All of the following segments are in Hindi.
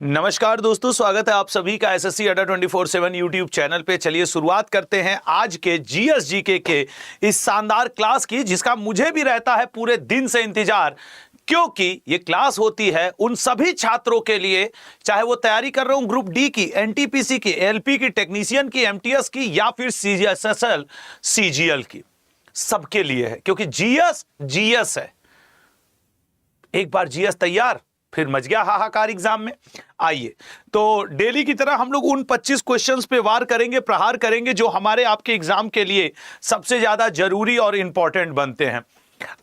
नमस्कार दोस्तों, स्वागत है आप सभी का एसएससी अड्डा 24/7 यूट्यूब चैनल पे। चलिए शुरुआत करते हैं आज के जीएस जीके के इस शानदार क्लास की, जिसका मुझे भी रहता है पूरे दिन से इंतजार, क्योंकि ये क्लास होती है उन सभी छात्रों के लिए, चाहे वो तैयारी कर रहे हो ग्रुप डी की, एनटीपीसी की, एलपी की, टेक्नीशियन की, एमटीएस की या फिर सीजीएसएसएल सीजीएल की, सबके लिए है। क्योंकि जीएस जीएस है। एक बार जीएस तैयार, फिर मच गया हाहाकार एग्जाम में। आइए तो डेली की तरह हम लोग उन 25 क्वेश्चंस पे वार करेंगे, प्रहार करेंगे, जो हमारे आपके एग्जाम के लिए सबसे ज्यादा जरूरी और इंपॉर्टेंट बनते हैं।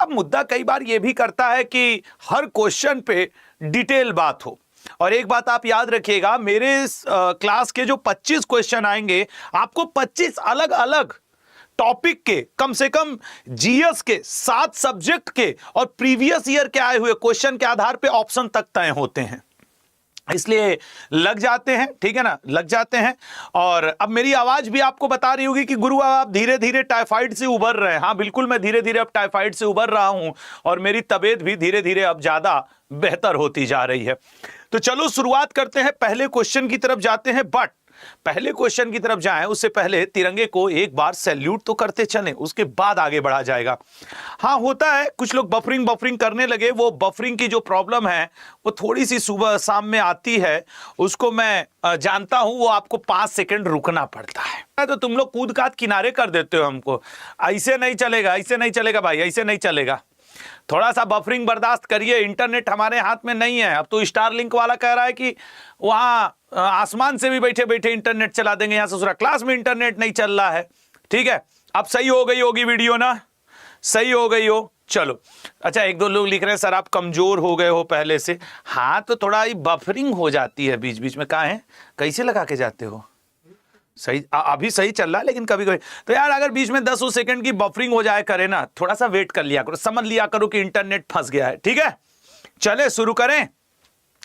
अब मुद्दा कई बार यह भी करता है कि हर क्वेश्चन पे डिटेल बात हो। और एक बात आप याद रखिएगा, मेरे क्लास के जो 25 क्वेश्चन आएंगे, आपको 25 अलग अलग टॉपिक के, कम से कम जीएस के 7 सब्जेक्ट के और प्रीवियस ईयर के आए हुए क्वेश्चन के आधार पे ऑप्शन तक तय होते हैं। इसलिए लग जाते हैं, ठीक है ना, लग जाते हैं। और अब मेरी आवाज भी आपको बता रही होगी कि गुरु आप धीरे धीरे टाइफाइड से उबर रहे हैं। हाँ बिल्कुल, मैं धीरे धीरे अब टाइफाइड से उबर रहा हूं और मेरी तबीयत भी धीरे धीरे अब ज्यादा बेहतर होती जा रही है। तो चलो शुरुआत करते हैं, पहले क्वेश्चन की तरफ जाते हैं। बट पहले क्वेश्चन की तरफ जाएं उससे पहले तिरंगे को एक बार सैल्यूट तो करते चलें, उसके बाद आगे बढ़ा जाएगा। हाँ होता है, कुछ लोग बफरिंग करने लगे। वो बफरिंग की जो प्रॉब्लम है वो थोड़ी सी सुबह शाम में आती है, उसको मैं जानता हूं। वो आपको 5 सेकंड रुकना पड़ता है। तो तुम लोग कूद काट किनारे कर देते हो हमको। ऐसे नहीं चलेगा, ऐसे नहीं चलेगा भाई, ऐसे नहीं चलेगा। थोड़ा सा बफरिंग बर्दाश्त करिए। इंटरनेट हमारे हाथ में नहीं है। अब तो स्टारलिंक वाला कह रहा है कि वहां आसमान से भी बैठे बैठे इंटरनेट चला देंगे। यहां ससुरा क्लास में इंटरनेट नहीं चल रहा है। ठीक है, अब सही हो गई होगी वीडियो ना, सही हो गई हो। चलो अच्छा, एक दो लोग लिख रहे हैं सर आप कमजोर हो गए हो पहले से। हाँ तो थोड़ा बफरिंग हो जाती है बीच बीच में। कहाँ है, कैसे लगा के जाते हो? सही, अभी सही चल रहा है, लेकिन कभी कभी तो यार अगर बीच में 10 सेकंड की बफरिंग हो जाए करे ना, थोड़ा सा वेट कर लिया करो, समझ लिया करो कि इंटरनेट फंस गया है। ठीक है, चले शुरू करें।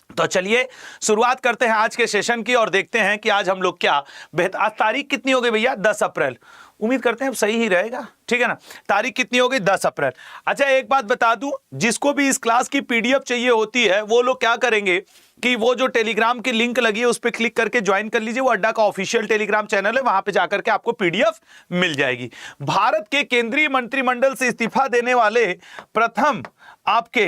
तो चलिए शुरुआत करते हैं आज के सेशन की और देखते हैं कि आज हम लोग क्या बेहतर। आज तारीख कितनी हो गई भैया? 10 अप्रैल। उम्मीद करते हैं अब सही ही रहेगा। ठीक है ना, तारीख कितनी हो गई? 10 अप्रैल। अच्छा एक बात बता दूं, जिसको भी इस क्लास की पीडीएफ चाहिए होती है वो लोग क्या करेंगे कि वो जो टेलीग्राम की लिंक लगी है उस पर क्लिक करके ज्वाइन कर लीजिए। वो अड्डा का ऑफिशियल टेलीग्राम चैनल है, वहां पे जाकर के आपको पीडीएफ मिल जाएगी। भारत के केंद्रीय मंत्रिमंडल से इस्तीफा देने वाले प्रथम आपके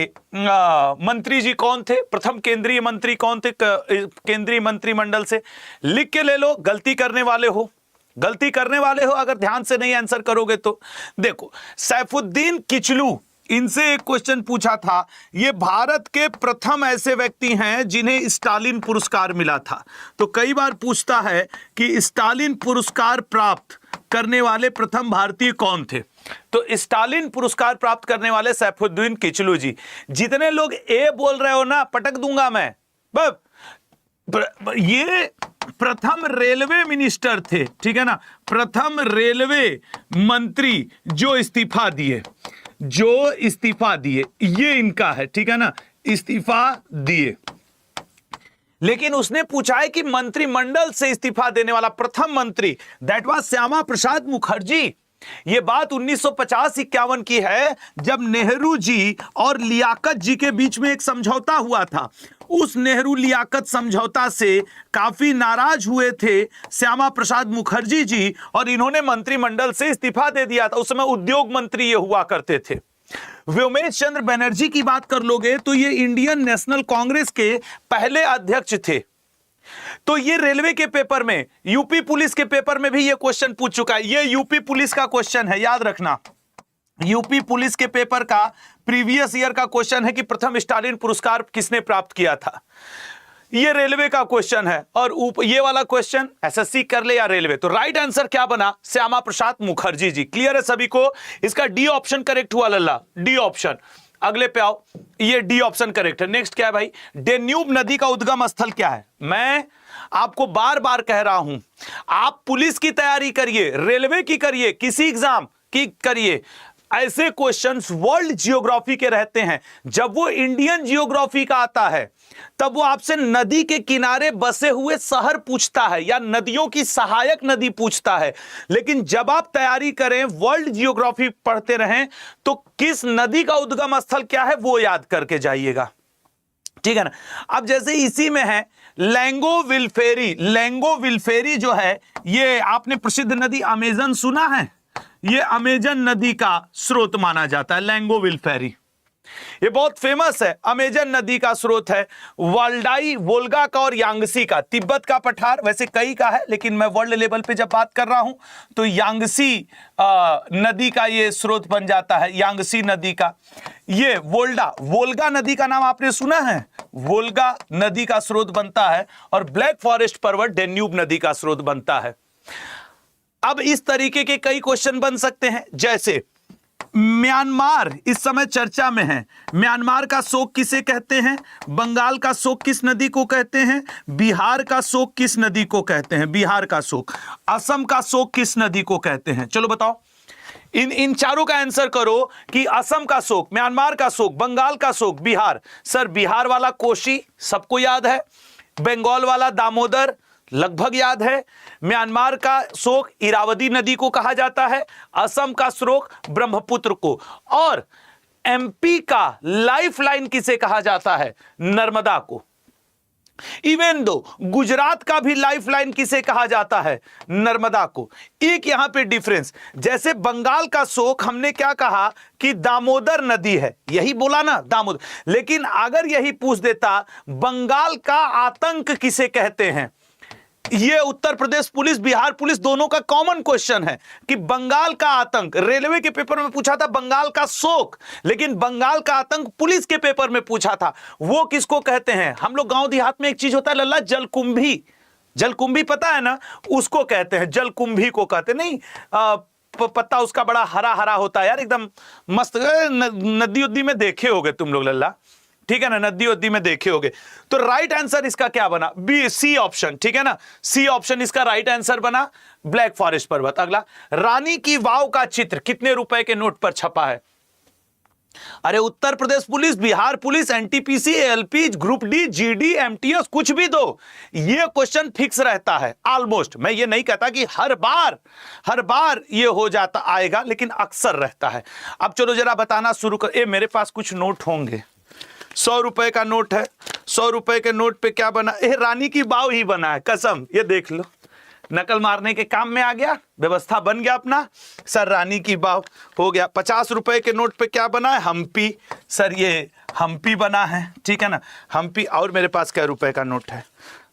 मंत्री जी कौन थे? प्रथम केंद्रीय मंत्री कौन थे केंद्रीय मंत्रिमंडल से? लिख के ले लो, गलती करने वाले हो, गलती करने वाले हो अगर ध्यान से नहीं आंसर करोगे तो। देखो सैफुद्दीन किचलू, इनसे एक क्वेश्चन पूछा था। ये भारत के प्रथम ऐसे व्यक्ति हैं जिन्हें स्टालिन पुरस्कार मिला था। तो कई बार पूछता है कि स्टालिन पुरस्कार प्राप्त करने वाले प्रथम भारतीय कौन थे? तो स्टालिन पुरस्कार प्राप्त करने वाले सैफुद्दीन किचलू जी। जितने लोग ए बोल रहे हो ना, पटक दूंगा मैं। ये प्रथम रेलवे मिनिस्टर थे, ठीक है ना, प्रथम रेलवे मंत्री जो इस्तीफा दिए, जो इस्तीफा दिए, ये इनका है। ठीक है ना, इस्तीफा दिए। लेकिन उसने पूछा है कि मंत्रिमंडल से इस्तीफा देने वाला प्रथम मंत्री, दैट वाज श्यामा प्रसाद मुखर्जी। यह बात 1950-51 की है, जब नेहरू जी और लियाकत जी के बीच में एक समझौता हुआ था। उस नेहरू लियाकत समझौता से काफी नाराज हुए थे श्यामा प्रसाद मुखर्जी जी और इन्होंने मंत्रिमंडल से इस्तीफा दे दिया था। उस समय उद्योग मंत्री ये हुआ करते थे। व्योमेश चंद्र बनर्जी की बात कर लोगे तो ये इंडियन नेशनल कांग्रेस के पहले अध्यक्ष थे। तो ये रेलवे के पेपर में, यूपी पुलिस के पेपर में भी ये क्वेश्चन पूछ चुका है। ये यूपी पुलिस का क्वेश्चन है, याद रखना। यूपी पुलिस के पेपर का प्रीवियस ईयर का क्वेश्चन है कि प्रथम स्टालिन पुरस्कार किसने प्राप्त किया था। ये रेलवे का क्वेश्चन है और ये वाला क्वेश्चन एसएससी कर ले या रेलवे। तो राइट आंसर क्या बना? श्यामा प्रसाद मुखर्जी जी। क्लियर है सभी को? इसका डी ऑप्शन करेक्ट हुआ लल्ला, डी ऑप्शन। अगले पे आओ, ये डी ऑप्शन करेक्ट है। नेक्स्ट क्या है भाई? डेन्यूब नदी का उद्गम स्थल क्या है? मैं आपको बार बार कह रहा हूं, आप पुलिस की तैयारी करिए, रेलवे की करिए, किसी एग्जाम की करिए, ऐसे क्वेश्चंस वर्ल्ड जियोग्राफी के रहते हैं। जब वो इंडियन जियोग्राफी का आता है तब वो आपसे नदी के किनारे बसे हुए शहर पूछता है या नदियों की सहायक नदी पूछता है। लेकिन जब आप तैयारी करें, वर्ल्ड जियोग्राफी पढ़ते रहें, तो किस नदी का उद्गम स्थल क्या है वो याद करके जाइएगा। ठीक है ना। अब जैसे इसी में है लैंगोविल फेरी जो है, ये आपने प्रसिद्ध नदी अमेजन सुना है, ये अमेजन नदी का स्रोत माना जाता है लैंगोविल फेरी, ये बहुत फेमस है, अमेजन नदी का स्रोत है। वाल्डाई वोल्गा का और यांगसी का, तिब्बत का पठार वैसे कई का है, लेकिन मैं वर्ल्ड लेवल पे जब बात कर रहा हूं तो यांगसी नदी का ये स्रोत बन जाता है, यांगसी नदी का। ये वोल्गा नदी का नाम आपने सुना है, वोल्गा नदी का स्रोत बनता है, और ब्लैक फॉरेस्ट पर्वत डेन्यूब नदी का स्रोत बनता है। अब इस तरीके के कई क्वेश्चन बन सकते हैं, जैसे म्यांमार इस समय चर्चा में है, म्यांमार का शोक किसे कहते हैं, बंगाल का शोक किस नदी को कहते हैं, बिहार का शोक किस नदी को कहते हैं, बिहार का शोक, असम का शोक किस नदी को कहते हैं। चलो बताओ, इन चारों का आंसर करो कि असम का शोक, म्यांमार का शोक, बंगाल का शोक, बिहार। सर बिहार वाला कोशी सबको याद है, बंगाल वाला दामोदर लगभग याद है, म्यांमार का शोक इरावदी नदी को कहा जाता है, असम का शोक ब्रह्मपुत्र को, और एमपी का लाइफलाइन किसे कहा जाता है, नर्मदा को। इवन दो गुजरात का भी लाइफलाइन किसे कहा जाता है, नर्मदा को। एक यहां पे डिफरेंस, जैसे बंगाल का शोक हमने क्या कहा कि दामोदर नदी है, यही बोला ना दामोदर, लेकिन अगर यही पूछ देता बंगाल का आतंक किसे कहते हैं, ये उत्तर प्रदेश पुलिस बिहार पुलिस दोनों का कॉमन क्वेश्चन है कि बंगाल का आतंक, रेलवे के पेपर में पूछा था बंगाल का शोक, लेकिन बंगाल का आतंक पुलिस के पेपर में पूछा था, वो किसको कहते हैं। हम लोग गांव देहात में एक चीज होता है लल्ला, जलकुंभी, जलकुंभी पता है ना, उसको कहते हैं, जलकुंभी को कहते नहीं, पत्ता उसका बड़ा हरा हरा होता है यार, एकदम मस्त, नदी उद्दी में देखे होगे तुम लोग लल्ला, ठीक है ना, नदी उद्दी में देखे होगे। तो राइट आंसर इसका क्या बना, बी, सी ऑप्शन, ठीक है ना, सी ऑप्शन इसका राइट आंसर बना, ब्लैक फॉरेस्ट पर्वत। अगला, रानी की वाव का चित्र कितने रुपए के नोट पर छपा है। अरे Uttar Pradesh police, Bihar police, NTPC, ALP, group D, GD, MTS, कुछ भी दो, ये क्वेश्चन फिक्स रहता है ऑलमोस्ट। मैं ये नहीं कहता कि हर बार ये हो जाता आएगा, लेकिन अक्सर रहता है। अब चलो जरा बताना शुरू कर, मेरे पास कुछ नोट होंगे, 100 रुपए का नोट है, 100 रुपए के नोट पे क्या बना, रानी की वाव ही बना है, कसम, ये देख लो, नकल मारने के काम में आ गया, व्यवस्था बन गया अपना। सर रानी की वाव हो गया। 50 रुपए के नोट पे क्या बना है, हम्पी, सर ये हम्पी बना है, ठीक है ना, हम्पी। और मेरे पास क्या रुपए का नोट है,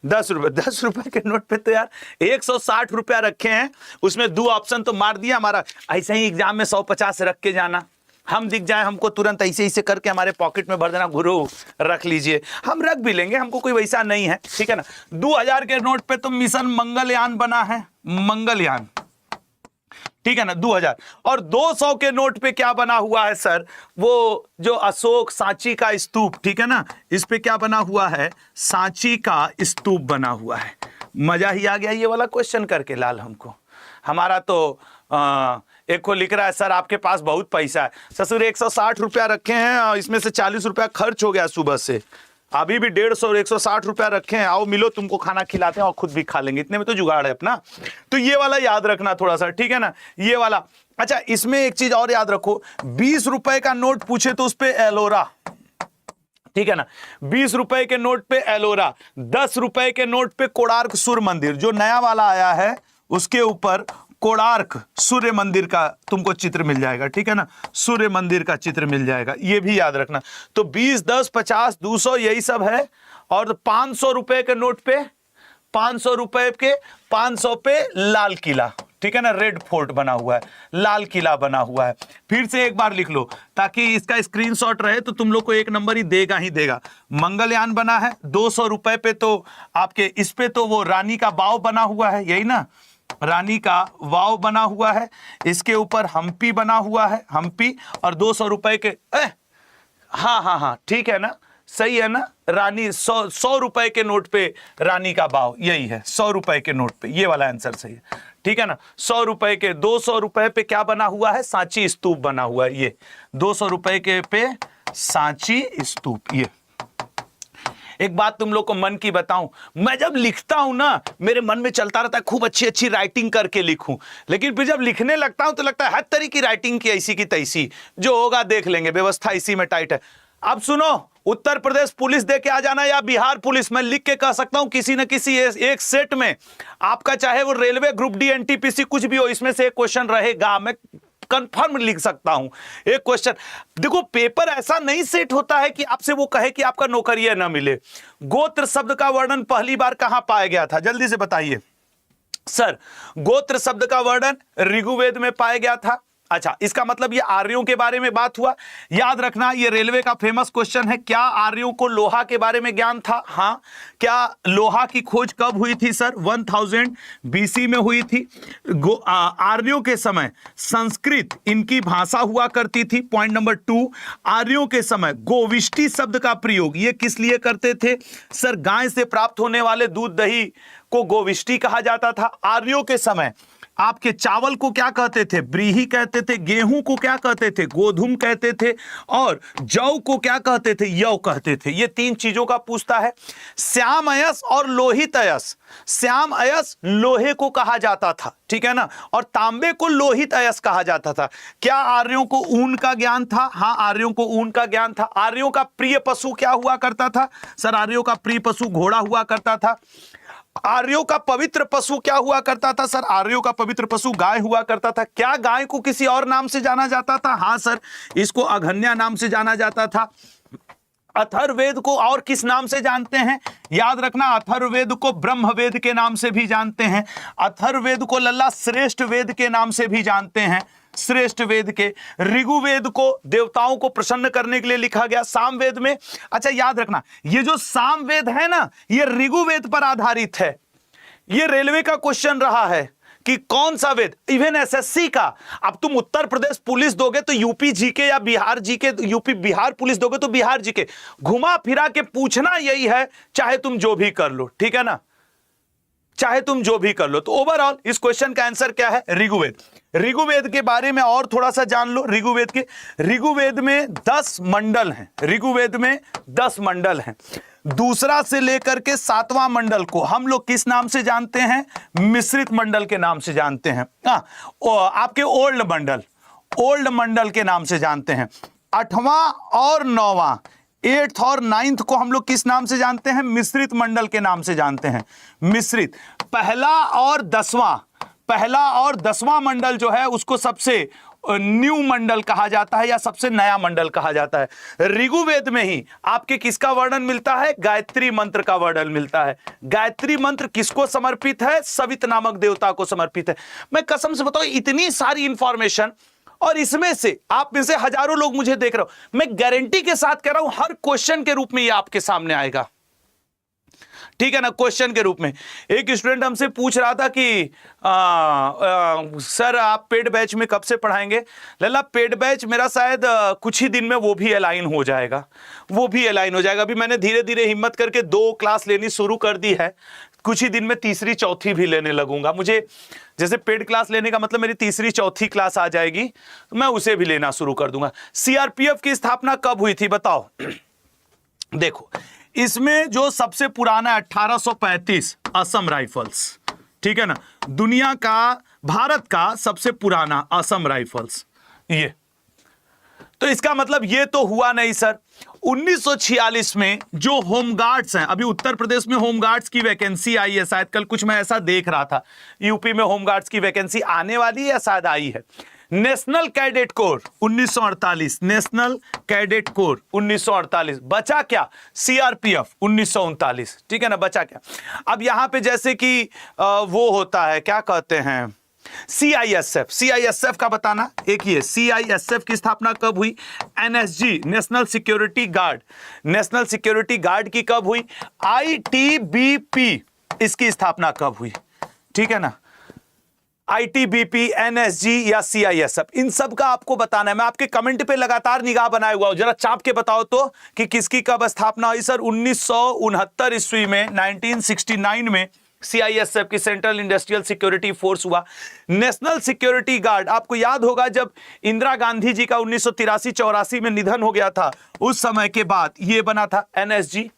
10 रुपए। 10 रुपए के नोट पे तो यार 160 रुपया रखे हैं, उसमें 2 ऑप्शन तो मार दिया हमारा, ऐसे ही एग्जाम में 150 रख के जाना, हम दिख जाए हमको तुरंत ऐसे ऐसे करके हमारे पॉकेट में भर देना, गुरु रख लीजिए, हम रख भी लेंगे, हमको कोई वैसा नहीं है, ठीक है ना। 2000 के नोट पे तो मिशन मंगलयान बना है, मंगलयान, ठीक है ना, 2000। और 200 के नोट पे क्या बना हुआ है सर, वो जो अशोक सांची का स्तूप, ठीक है ना, इस पे क्या बना हुआ है, सांची का स्तूप बना हुआ है। मजा ही आ गया ये वाला क्वेश्चन करके लाल हमको। हमारा तो एक को लिख रहा है सर आपके पास बहुत पैसा है, ससुर 160 रुपया रखे हैं और इसमें से 40 रुपया खर्च हो गया सुबह से, अभी भी 150 और 160 रुपया रखे हैं, आओ मिलो तुमको खाना खिलाते हैं और खुद भी खा लेंगे, इतने में तो जुगाड़ है अपना। तो ये वाला याद रखना थोड़ा सा, ठीक है ना, ये वाला। अच्छा इसमें एक चीज और याद रखो, 20 रुपए का नोट पूछे तो उस पे एलोरा, ठीक है ना, 20 रुपए के नोट पे एलोरा, 10 रुपए के नोट पे कोणार्क सूर्य मंदिर, जो नया वाला आया है उसके ऊपर कोणार्क सूर्य मंदिर का तुमको चित्र मिल जाएगा, ठीक है ना, सूर्य मंदिर का चित्र मिल जाएगा, ये भी याद रखना। तो 20, 10, 50, 200 यही सब है। और 500 रुपए के नोट पे, 500 रुपए के 500 पे लाल किला, ठीक है ना, रेड फोर्ट बना हुआ है, लाल किला बना हुआ है। फिर से एक बार लिख लो ताकि इसका स्क्रीनशॉट रहे, तो तुम लोग को 1 नंबर ही देगा ही देगा। मंगलयान बना है 200 रुपए पे, तो आपके इस पे तो वो रानी का वाव बना हुआ है, यही ना, रानी का वाव बना हुआ है, इसके ऊपर हम्पी बना हुआ है, हम्पी। और 200 रुपए के हाँ ठीक है ना, सही है ना, रानी 100 रुपए के नोट पे रानी का वाव, यही है 100 रुपए के नोट पे, ये वाला आंसर सही है, ठीक है ना। 100 रुपए के 200 रुपए पे क्या बना हुआ है, सांची स्तूप बना हुआ है, ये 200 रुपए के पे सांची स्तूप। ये एक बात तुम लोग को मन की बताऊं, मैं जब लिखता हूं ना मेरे मन में चलता रहता है खूब अच्छी अच्छी राइटिंग करके लिखूं, लेकिन फिर जब लिखने लगता हूं तो लगता है हर तरह की राइटिंग की ऐसी की तैसी, जो होगा देख लेंगे, व्यवस्था इसी में टाइट है। अब सुनो, उत्तर प्रदेश पुलिस दे के आ जाना या बिहार पुलिस, मैं लिख के कह सकता हूं किसी न किसी एक सेट में आपका, चाहे वो रेलवे, ग्रुप डी, एनटीपीसी कुछ भी हो, इसमें से एक क्वेश्चन रहेगा। मैं कंफर्म लिख सकता हूं एक क्वेश्चन। देखो, पेपर ऐसा नहीं सेट होता है कि आपसे वो कहे कि आपका नौकरी ना मिले। गोत्र शब्द का वर्णन पहली बार कहां पाया गया था, जल्दी से बताइए सर। गोत्र शब्द का वर्णन ऋग्वेद में पाया गया था। अच्छा, इसका मतलब ये आर्यों के बारे में बात हुआ। याद रखना, ये रेलवे का फेमस क्वेश्चन है। क्या आर्यों को लोहा के बारे में ज्ञान था? हाँ। क्या लोहा की खोज कब हुई थी सर? 1000 BC में हुई थी। आर्यों के समय संस्कृत इनकी भाषा हुआ करती थी। पॉइंट नंबर 2, आर्यों के समय गोविष्टि शब्द का प्रयोग ये किस लिए करते थे सर? गाय से प्राप्त होने वाले दूध दही को गोविष्टि कहा जाता था। आर्यों के समय आपके चावल को क्या कहते थे? ब्रीही कहते थे। गेहूं को क्या कहते थे? गोधुम कहते थे। और जौ को क्या कहते थे? यौ कहते थे। ये 3 चीजों का पूछता है। श्याम अयस और लोहित अयस, श्याम अयस लोहे को कहा जाता था, ठीक है ना, और तांबे को लोहित अयस कहा जाता था। क्या आर्यों को ऊन का ज्ञान था? हाँ, आर्यों को ऊन का ज्ञान था। आर्यों का प्रिय पशु क्या हुआ करता था सर? आर्यों का प्रिय पशु घोड़ा हुआ करता था। आर्यों का पवित्र पशु क्या हुआ करता था सर? आर्यों का पवित्र पशु गाय हुआ करता था। क्या गाय को किसी और नाम से जाना जाता था? हाँ सर, इसको अघन्या नाम से जाना जाता था। अथर्ववेद को और किस नाम से जानते हैं? याद रखना, अथर्ववेद को ब्रह्मवेद के नाम से भी जानते हैं। अथर्ववेद को लल्ला श्रेष्ठ वेद के नाम से भी जानते हैं, श्रेष्ठ वेद के। ऋग्वेद को देवताओं को प्रसन्न करने के लिए लिखा गया। सामवेद में, अच्छा याद रखना, ये जो सामवेद है ना, ये ऋग्वेद पर आधारित है। ये रेलवे का क्वेश्चन रहा है कि कौन सा वेद, इवन एसएससी का। अब तुम उत्तर प्रदेश पुलिस दोगे तो यूपी जीके या Bihar GK, UP Bihar police दोगे तो बिहार जीके। घुमा फिरा के पूछना यही है, चाहे तुम जो भी कर लो, ठीक है ना, चाहे तुम जो भी कर लो। तो ओवरऑल इस क्वेश्चन का आंसर क्या है? ऋग्वेद। ऋग्वेद के बारे में और थोड़ा सा जान लो। ऋग्वेद में 10 मंडल हैं। ऋग्वेद में 10 मंडल हैं। दूसरा से लेकर के 7वां मंडल को हम लोग किस नाम से जानते हैं? मिश्रित मंडल के नाम से जानते हैं। आपके ओल्ड मंडल के नाम से जानते हैं। 8वां और 9वां, 8th और 9th को हम लोग किस नाम से जानते हैं? मिश्रित मंडल के नाम से जानते हैं। मिश्रित। पहला और 10वां मंडल जो है उसको सबसे न्यू मंडल कहा जाता है या सबसे नया मंडल कहा जाता है। ऋग्वेद में ही आपके किसका वर्णन मिलता है? गायत्री मंत्र का वर्णन मिलता है। गायत्री मंत्र किसको समर्पित है? सवित नामक देवता को समर्पित है। मैं कसम से बताऊं, इतनी सारी इंफॉर्मेशन, और इसमें से आप में से हजारों लोग मुझे देख रहे हो, मैं गारंटी के साथ कह रहा हूं हर क्वेश्चन के रूप में ये आपके सामने आएगा, ठीक है ना। क्वेश्चन के रूप में एक स्टूडेंट हमसे पूछ रहा था कि सर आप पेड बैच में कब से पढ़ाएंगे? लल्ला, पेड बैच मेरा शायद कुछ ही दिन में वो भी अलाइन हो जाएगा, अभी मैंने धीरे धीरे हिम्मत करके 2 क्लास लेनी शुरू कर दी है। कुछ ही दिन में तीसरी चौथी भी लेने लगूंगा। मुझे जैसे पेड क्लास लेने का मतलब मेरी तीसरी चौथी क्लास आ जाएगी, तो मैं उसे भी लेना शुरू कर दूंगा। सीआरपीएफ की स्थापना कब हुई थी बताओ? देखो, इसमें जो सबसे पुराना 1835 असम राइफल्स, ठीक है ना, दुनिया का, भारत का सबसे पुराना असम राइफल्स ये। तो इसका मतलब ये तो हुआ नहीं सर। 1946 में जो होमगार्ड्स हैं, अभी उत्तर प्रदेश में होमगार्ड्स की वैकेंसी आई है शायद, कल कुछ मैं ऐसा देख रहा था, यूपी में होमगार्ड्स की वैकेंसी आने वाली है या शायद आई है। National cadet corps 1948, national cadet corps 1948। बचा क्या? सीआरपीएफ 1939, ठीक है ना, बचा क्या? अब यहां पे जैसे कि वो होता है, क्या कहते हैं, सीआईएसएफ का बताना। एक ये सीआईएसएफ की स्थापना कब हुई? एनएसजी, नेशनल सिक्योरिटी गार्ड की कब हुई? आईटीबीपी, इसकी स्थापना कब हुई? ठीक है ना, आईटीबीपी, एनएसजी या सीआईएसएफ, इन सब का आपको बताना है। मैं आपके कमेंट पे लगातार निगाह बनाए हुआ हूं, जरा चाप के बताओ तो कि किसकी कब स्थापना हुई सर? 1969 ईस्वी में, 1969 में सीआईएसएफ की सेंट्रल इंडस्ट्रियल सिक्योरिटी फोर्स हुआ। नेशनल सिक्योरिटी गार्ड, आपको याद होगा जब इंदिरा गांधी जी का 1983-84 में निधन हो गया था, उस समय के बाद ये बना था एनएसजी।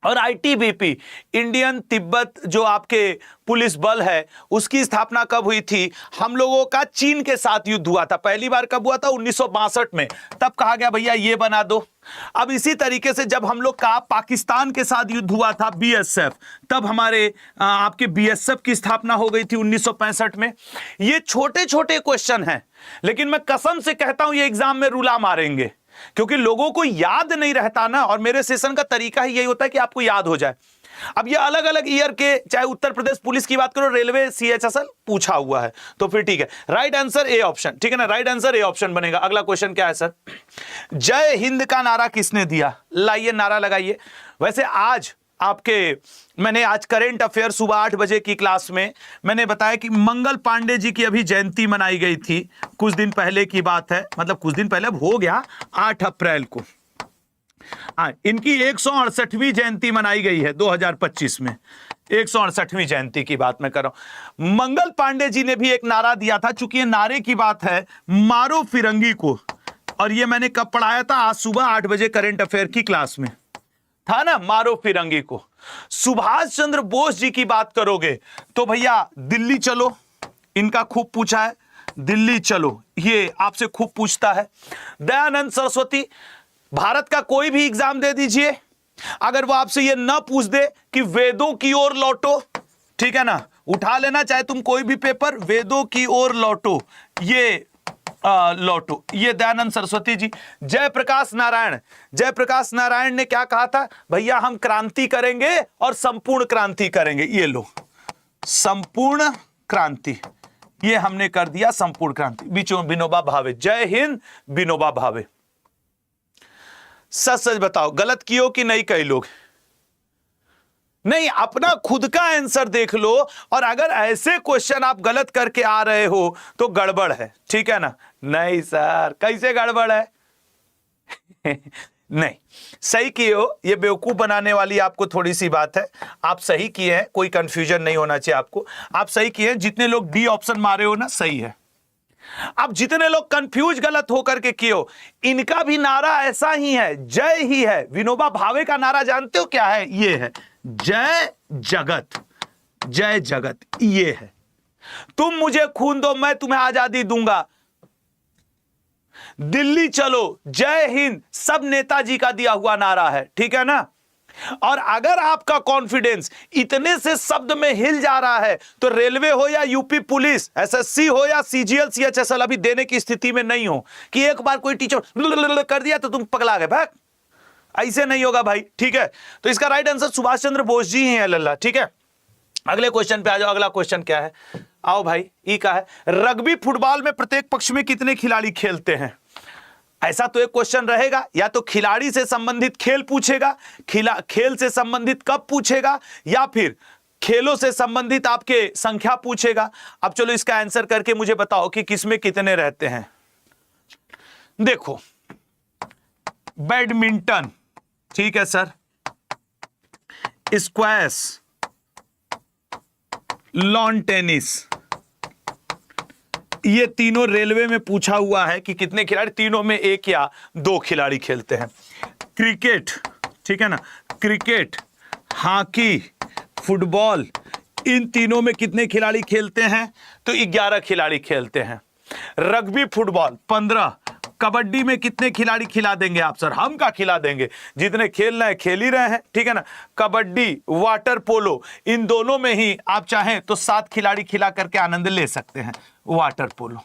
और आईटीबीपी, इंडियन तिब्बत जो आपके पुलिस बल है, उसकी स्थापना कब हुई थी? हम लोगों का चीन के साथ युद्ध हुआ था, पहली बार कब हुआ था? 1962 में। तब कहा गया भैया ये बना दो। अब इसी तरीके से जब हम लोग का पाकिस्तान के साथ युद्ध हुआ था, बीएसएफ, तब हमारे आपके बीएसएफ की स्थापना हो गई थी 1965 में। ये छोटे छोटे क्वेश्चन हैं, लेकिन मैं कसम से कहता हूं ये एग्जाम में रुला मारेंगे, क्योंकि लोगों को याद नहीं रहता ना, और मेरे सेशन का तरीका ही यही होता है कि आपको याद हो जाए। अब ये अलग अलग ईयर के, चाहे उत्तर प्रदेश पुलिस की बात करो, रेलवे, सीएचएसएल पूछा हुआ है, तो फिर ठीक है। राइट आंसर ए ऑप्शन, ठीक है ना, राइट आंसर ए ऑप्शन बनेगा। अगला क्वेश्चन क्या है सर? जय हिंद का नारा किसने दिया? लाइए नारा लगाइए। वैसे आज मैंने आज करेंट अफेयर सुबह 8 बजे की क्लास में मैंने बताया कि मंगल पांडे जी की अभी जयंती मनाई गई थी, कुछ दिन पहले की बात है, मतलब कुछ दिन पहले, अब हो गया 8 अप्रैल को। इनकी 168वीं जयंती मनाई गई है 2025 में। 168वीं जयंती की बात मैं कर रहा हूं। मंगल पांडे जी ने भी एक नारा दिया था, चूंकि ये नारे की बात है, मारो फिरंगी को, और ये मैंने कब पढ़ाया था? आज सुबह 8 बजे करेंट अफेयर की क्लास में था ना, मारो फिरंगी को। सुभाष चंद्र बोस जी की बात करोगे तो भैया दिल्ली चलो, इनका खूब पूछा है, दिल्ली चलो, ये आपसे खूब पूछता है। दयानंद सरस्वती, भारत का कोई भी एग्जाम दे दीजिए, अगर वो आपसे ये ना पूछ दे कि वेदों की ओर लौटो, ठीक है ना, उठा लेना चाहे तुम कोई भी पेपर, वेदों की ओर लौटो, ये लौटो, ये दयानंद सरस्वती जी। जयप्रकाश नारायण ने क्या कहा था? भैया हम क्रांति करेंगे और संपूर्ण क्रांति करेंगे, ये लो, संपूर्ण क्रांति, ये हमने कर दिया संपूर्ण क्रांति। बीचों विनोबा भावे, जय हिंद विनोबा भावे। सच सच बताओ, गलत कियो कि नहीं कई लोग? नहीं, अपना खुद का आंसर देख लो, और अगर ऐसे क्वेश्चन आप गलत करके आ रहे हो तो गड़बड़ है, ठीक है ना? नहीं सर, कैसे गड़बड़ है? नहीं, सही किए हो, ये बेवकूफ बनाने वाली आपको थोड़ी सी बात है। आप सही किए हैं, कोई कंफ्यूजन नहीं होना चाहिए आपको, आप सही किए हैं। जितने लोग डी ऑप्शन मारे हो ना, सही है। अब जितने लोग कंफ्यूज गलत होकर के किए हो, इनका भी नारा ऐसा ही है, जय ही है। विनोबा भावे का नारा जानते हो क्या है? ये है, जय जगत, जय जगत, ये है। तुम मुझे खून दो, मैं तुम्हें आजादी दूंगा। दिल्ली चलो, जय हिंद, सब नेताजी का दिया हुआ नारा है, ठीक है ना? और अगर आपका कॉन्फिडेंस इतने से शब्द में हिल जा रहा है, तो रेलवे हो या यूपी पुलिस, एसएससी हो या सीजीएल सीएचएसएल, अभी देने की स्थिति में नहीं हो कि एक बार कोई टीचर कर दिया तो तुम पगला गए, भाग, ऐसे नहीं होगा भाई, ठीक है? तो इसका राइट आंसर सुभाष चंद्र बोस जी ही है लल्ला, ठीक है? अगले क्वेश्चन पे आ जाओ। अगला क्वेश्चन क्या है? आओ भाई, ई का है, रग्बी फुटबॉल में प्रत्येक पक्ष में कितने खिलाड़ी खेलते हैं? ऐसा तो एक क्वेश्चन रहेगा, या तो खिलाड़ी से संबंधित खेल पूछेगा, खेल से संबंधित कब पूछेगा, या फिर खेलों से संबंधित आपके संख्या पूछेगा। अब चलो इसका आंसर करके मुझे बताओ कि किसमें कितने रहते हैं। देखो, बैडमिंटन, ठीक है सर, स्क्वैश, लॉन टेनिस, ये तीनों रेलवे में पूछा हुआ है कि कितने खिलाड़ी, तीनों में 1 या 2 खिलाड़ी खेलते हैं। क्रिकेट, ठीक है ना, क्रिकेट, हॉकी, फुटबॉल, इन तीनों में कितने खिलाड़ी खेलते हैं? तो 11 खिलाड़ी खेलते हैं। रग्बी फुटबॉल 15, कबड्डी में कितने खिलाड़ी खिला देंगे आप? सर हम का खिला देंगे, जितने खेलना है खेल ही रहे हैं, ठीक है ना? कबड्डी, वाटर पोलो, इन दोनों में ही आप चाहें तो 7 खिलाड़ी खिला करके आनंद ले सकते हैं। वाटर पोलो,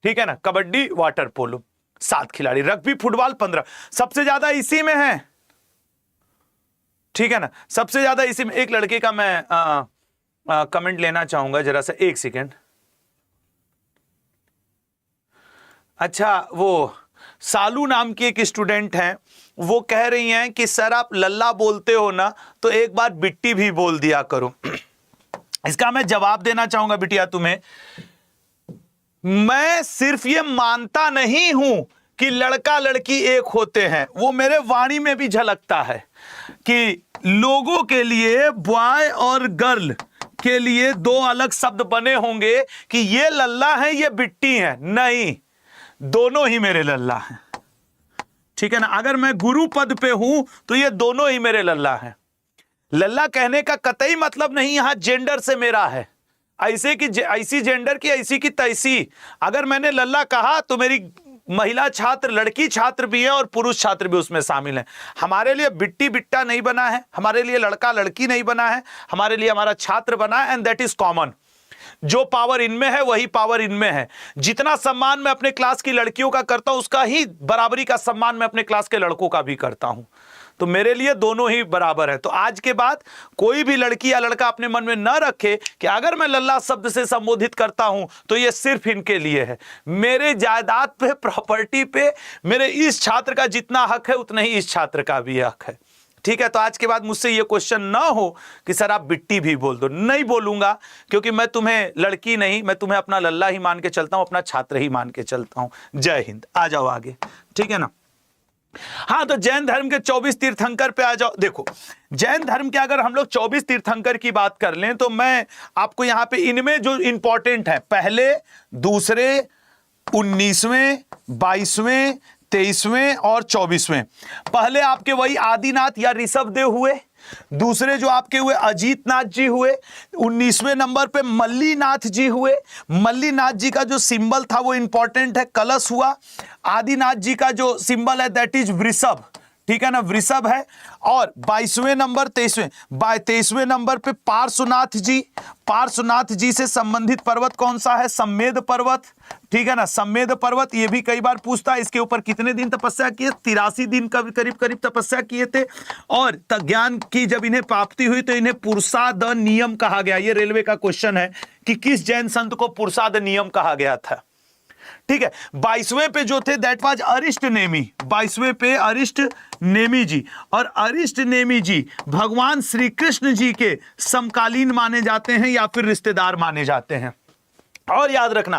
ठीक है ना, कबड्डी, वाटर पोलो, 7 खिलाड़ी। रग्बी फुटबॉल 15, सबसे ज्यादा इसी में है, ठीक है ना, सबसे ज्यादा इसी में। एक लड़के का मैं कमेंट लेना चाहूंगा जरा सा, 1 सेकेंड। अच्छा, वो सालू नाम की एक स्टूडेंट हैं, वो कह रही हैं कि सर आप लल्ला बोलते हो ना, तो एक बार बिट्टी भी बोल दिया करो। इसका मैं जवाब देना चाहूंगा बिटिया तुम्हें, मैं सिर्फ ये मानता नहीं हूं कि लड़का लड़की एक होते हैं, वो मेरे वाणी में भी झलकता है कि लोगों के लिए बॉय और गर्ल के लिए 2 अलग शब्द बने होंगे कि ये लल्ला है ये बिट्टी है, नहीं, दोनों ही मेरे लल्ला हैं, ठीक है ना? अगर मैं गुरु पद पे हूं तो ये दोनों ही मेरे लल्ला हैं, लल्ला कहने का कतई मतलब नहीं यहां जेंडर से मेरा है, ऐसे की ऐसी जेंडर की ऐसी की तैसी। अगर मैंने लल्ला कहा तो मेरी महिला छात्र, लड़की छात्र भी है और पुरुष छात्र भी उसमें शामिल है। हमारे लिए बिट्टी बिट्टा नहीं बना है, हमारे लिए लड़का लड़की नहीं बना है, हमारे लिए हमारा छात्र बना है, एंड दैट इज कॉमन। जो पावर इनमें है वही पावर इनमें है। जितना सम्मान मैं अपने क्लास की लड़कियों का करता हूं उसका ही बराबरी का सम्मान मैं अपने क्लास के लड़कों का भी करता हूं। तो मेरे लिए दोनों ही बराबर है। तो आज के बाद कोई भी लड़की या लड़का अपने मन में न रखे कि अगर मैं लल्ला शब्द से संबोधित करता हूं तो यह सिर्फ इनके लिए है। मेरे जायदाद पे, प्रॉपर्टी पे मेरे इस छात्र का जितना हक है उतना ही इस छात्र का भी हक है। ठीक है, तो आज के बाद मुझसे ये क्वेश्चन ना हो कि सर आप बिट्टी भी बोल दो। नहीं बोलूंगा, क्योंकि मैं तुम्हें लड़की नहीं, मैं तुम्हें अपना लल्ला ही मान के चलता हूं, अपना छात्र ही मान के चलता हूं। जय हिंद। आ जाओ आगे, ठीक है ना। हाँ, तो जैन धर्म के 24 तीर्थंकर पे आ जाओ। देखो, जैन धर्म के अगर हम लोग 24 तीर्थंकर की बात कर लें तो मैं आपको यहां पे इनमें जो इंपॉर्टेंट है, पहले, दूसरे, 19वें, 22वें, 23वें और 24वें। पहले आपके वही आदिनाथ या ऋषभदेव हुए, दूसरे जो आपके हुए अजीत नाथ जी हुए, 19वें नंबर पे मल्लीनाथ जी हुए। मल्लीनाथ जी का जो सिंबल था वो इंपॉर्टेंट है, कलश हुआ। आदिनाथ जी का जो सिंबल है दैट इज वृषभ, ठीक है ना, वृषभ है। और 22वें नंबर, 23वें नंबर पे पार्श्वनाथ जी। पार्श्वनाथ जी से संबंधित पर्वत कौन सा है? सम्मेद पर्वत, ठीक है ना, सम्मेद पर्वत। ये भी कई बार पूछता है इसके ऊपर कितने दिन तपस्या किए, 83 दिन का करीब करीब तपस्या किए थे। और ज्ञान की जब इन्हें प्राप्ति हुई तो इन्हें पुरुषाद नियम कहा गया। ये रेलवे का क्वेश्चन है कि किस जैन संत को पुरुषाद नियम कहा गया था। ठीक है, 22वें पे जो थे दैट वाज अरिष्ट नेमी। 22वें पे अरिष्ट नेमी जी, और अरिष्ट नेमी जी भगवान श्री कृष्ण जी के समकालीन माने जाते हैं या फिर रिश्तेदार माने जाते हैं। और याद रखना,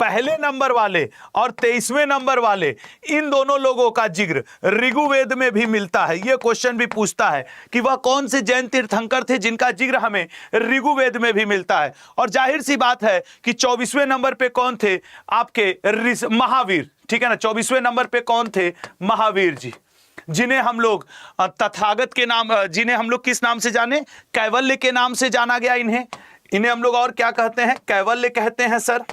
पहले नंबर वाले और 23वें नंबर वाले, इन दोनों लोगों का जिक्र ऋग्वेद में भी मिलता है। यह क्वेश्चन भी पूछता है कि वह कौन से जैन तीर्थंकर थे जिनका जिक्र हमें ऋग्वेद में भी मिलता है। और जाहिर सी बात है कि 24वें नंबर पे कौन थे? आपके महावीर, ठीक है ना। 24वें नंबर पे कौन थे? महावीर जी, जिन्हें हम लोग तथागत के नाम, जिन्हें हम लोग किस नाम से जाने? कैवल्य के नाम से जाना गया। इन्हें हम लोग और क्या कहते हैं? कैवल्य कहते हैं सर।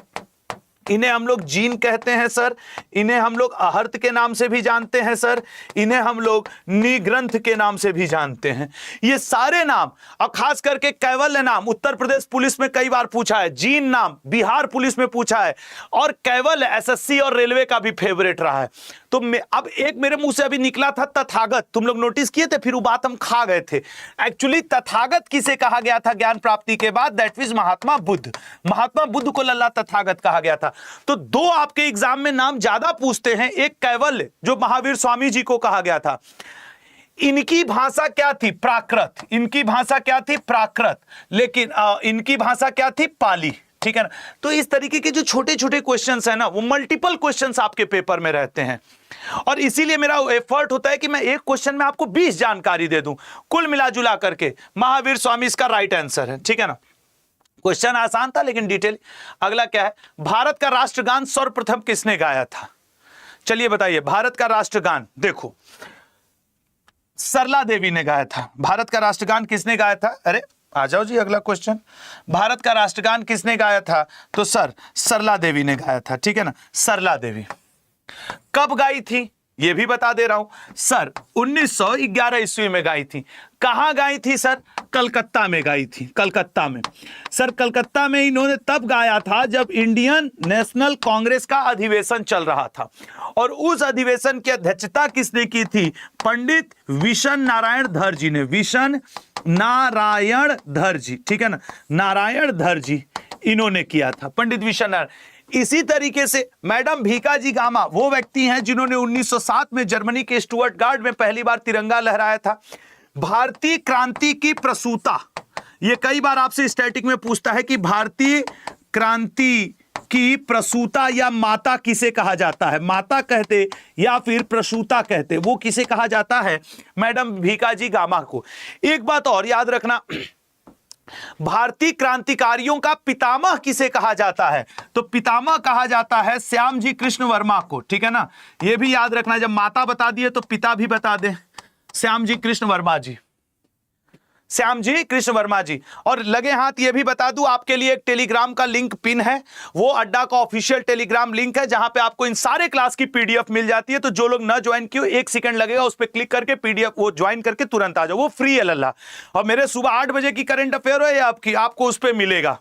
इन्हें हम लोग जीन कहते हैं सर। इन्हें हम लोग अहर्त के नाम से भी जानते हैं सर। इन्हें हम लोग निग्रंथ के नाम से भी जानते हैं। ये सारे नाम, और खास करके कैवल्य नाम उत्तर प्रदेश पुलिस में कई बार पूछा है, जीन नाम बिहार पुलिस में पूछा है, और कैवल्य एसएससी और रेलवे का भी फेवरेट रहा है। तो अब एक मेरे मुंह से अभी निकला था तथागत, तुम लोग नोटिस किए थे, फिर वो बात हम खा गए थे। एक्चुअली तथागत किसे कहा गया था ज्ञान प्राप्ति के बाद? That means Mahatma Buddha. महात्मा बुद्ध को लल्ला तथागत कहा गया था। तो दो आपके एग्जाम में नाम ज्यादा पूछते हैं, एक कैवल्य जो महावीर स्वामी जी को कहा गया था। इनकी भाषा क्या थी? प्राकृत। इनकी भाषा क्या थी? प्राकृत। लेकिन इनकी भाषा क्या थी? पाली, ठीक है ना। तो इस तरीके के जो छोटे छोटे क्वेश्चंस है ना, वो मल्टीपल क्वेश्चंस आपके पेपर में रहते हैं, और इसीलिए मेरा एफर्ट होता है कि मैं एक क्वेश्चन में आपको 20 जानकारी दे दूं। कुल मिला जुला करके महावीर स्वामी इसका राइट आंसर है, ठीक है ना। क्वेश्चन आसान था लेकिन डिटेल। अगला क्या है? भारत का राष्ट्रगान सर्वप्रथम किसने गाया था? चलिए बताइए, भारत का राष्ट्रगान देखो सरला देवी ने गाया था। भारत का राष्ट्रगान किसने गाया था? अरे आ जाओ जी, अगला क्वेश्चन। भारत का राष्ट्रगान किसने गाया था? तो सर सरला देवी ने गाया था, ठीक है ना। सरला देवी कब गाई थी ये भी बता दे रहा हूं सर। 1911 ईस्वी में गाई थी। कहां गाई थी सर? कलकत्ता में गाई थी। कलकत्ता में सर, कलकत्ता में इन्होंने तब गाया था जब इंडियन नेशनल कांग्रेस का अधिवेशन चल रहा था, और उस अधिवेशन की अध्यक्षता किसने की थी? पंडित विशन नारायण धर जी ने। विशन नारायण धर जी, ठीक है ना, नारायण धर जी इन्होंने किया था, पंडित विशन नारायण। इसी तरीके से मैडम भीकाजी गामा वो व्यक्ति हैं जिन्होंने 1907 में जर्मनी के स्टुअर्टगार्ड में पहली बार तिरंगा लहराया था। भारतीय क्रांति की प्रसूता, ये कई बार आपसे स्टैटिक में पूछता है कि भारतीय क्रांति की प्रसूता या माता किसे कहा जाता है? माता कहते या फिर प्रसूता कहते, वो किसे कहा जाता है? मैडम भीकाजी गामा को। एक बात और याद रखना, भारतीय क्रांतिकारियों का पितामह किसे कहा जाता है? तो पितामह कहा जाता है श्याम जी कृष्ण वर्मा को, ठीक है ना। यह भी याद रखना, जब माता बता दिए तो पिता भी बता दे, श्याम जी कृष्ण वर्मा जी। श्याम जी, कृष्ण वर्मा जी। और लगे हाथ ये भी बता दूं, आपके लिए एक टेलीग्राम का लिंक पिन है, वो अड्डा का ऑफिशियल टेलीग्राम लिंक है, जहां पे आपको इन सारे क्लास की पीडीएफ मिल जाती है। तो जो लोग ना ज्वाइन किए, 1 सेकंड लगेगा, उस पर क्लिक करके पीडीएफ वो ज्वाइन करके तुरंत आ जाओ, वो फ्री है लल्ला। और मेरे सुबह 8 बजे की करंट अफेयर है आपकी, आपको उस पर मिलेगा,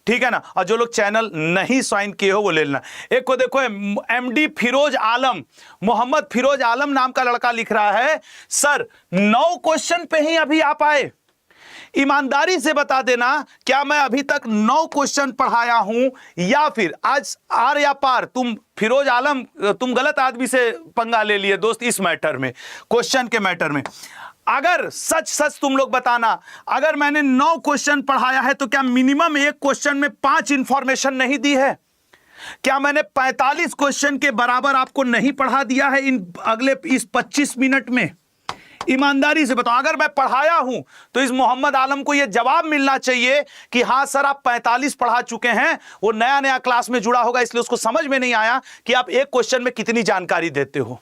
ठीक है ना। और जो लोग चैनल नहीं ज्वाइन किए हो वो ले लेना। एक को देखो, एमडी फिरोज आलम, मोहम्मद फिरोज आलम नाम का लड़का लिख रहा है, सर 9 क्वेश्चन पे ही अभी आप आए, ईमानदारी से बता देना, क्या मैं अभी तक 9 क्वेश्चन पढ़ाया हूं या फिर आज आर या पार? तुम फिरोज आलम, तुम गलत आदमी से पंगा ले लिए दोस्त इस मैटर में, क्वेश्चन के मैटर में। अगर सच सच तुम लोग बताना, अगर मैंने 9 क्वेश्चन पढ़ाया है तो क्या मिनिमम एक क्वेश्चन में 5 इंफॉर्मेशन नहीं दी है? क्या मैंने 45 क्वेश्चन के बराबर आपको नहीं पढ़ा दिया है इन अगले इस 25 मिनट में? ईमानदारी से बताओ, अगर मैं पढ़ाया हूं तो इस मोहम्मद आलम को यह जवाब मिलना चाहिए कि हां सर आप 45 पढ़ा चुके हैं। वो नया नया क्लास में जुड़ा होगा, इसलिए उसको समझ में नहीं आया कि आप एक क्वेश्चन में कितनी जानकारी देते हो।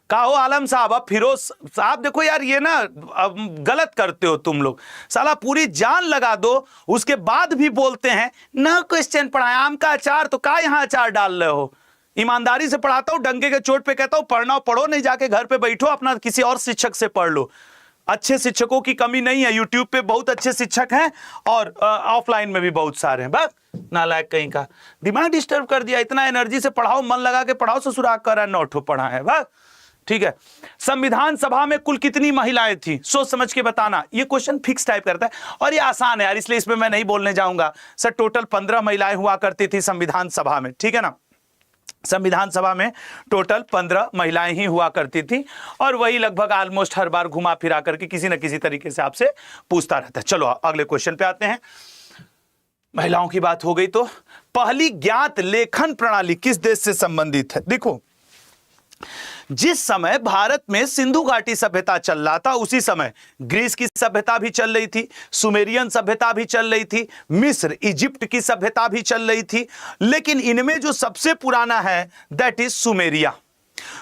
कहो आलम साहब, अब फिरोज साहब देखो यार, ये ना अब गलत करते हो तुम लोग, साला पूरी जान लगा दो, उसके बाद भी बोलते हैं 9 क्वेश्चन पढ़ाया, आम का अचार, तो क्या यहां अचार डाल रहे हो? ईमानदारी से पढ़ाता हूं, डंके के चोट पे कहता हूं, पढ़ना पढ़ो, नहीं जाके घर पे बैठो अपना किसी और शिक्षक से पढ़ लो। अच्छे शिक्षकों की कमी नहीं है, यूट्यूब पे बहुत अच्छे शिक्षक हैं और ऑफलाइन में भी बहुत सारे हैं। बस नालायक कहीं का, दिमाग डिस्टर्ब कर दिया। इतना एनर्जी से पढ़ाओ, मन लगा के पढ़ाओ, ससुराल कर रहा है, 9 ठो पढ़ा है बस, ठीक है। संविधान सभा में कुल कितनी महिलाएं थी? सोच समझ के बताना। ये क्वेश्चन फिक्स टाइप करता है और ये आसान है यार, इसलिए इसमें मैं नहीं बोलने जाऊंगा। सर टोटल 15 महिलाएं हुआ करती थी संविधान सभा में, ठीक है ना। संविधान सभा में टोटल 15 महिलाएं ही हुआ करती थी और वही लगभग ऑलमोस्ट हर बार घुमा फिरा करके किसी न किसी तरीके से आपसे पूछता रहता है। चलो अगले क्वेश्चन पे आते हैं। महिलाओं की बात हो गई तो पहली ज्ञात लेखन प्रणाली किस देश से संबंधित है? देखो, जिस समय भारत में सिंधु घाटी सभ्यता चल रहा था, उसी समय ग्रीस की सभ्यता भी चल रही थी, सुमेरियन सभ्यता भी चल रही थी, मिस्र इजिप्ट की सभ्यता भी चल रही थी, लेकिन इनमें जो सबसे पुराना है दैट इज सुमेरिया।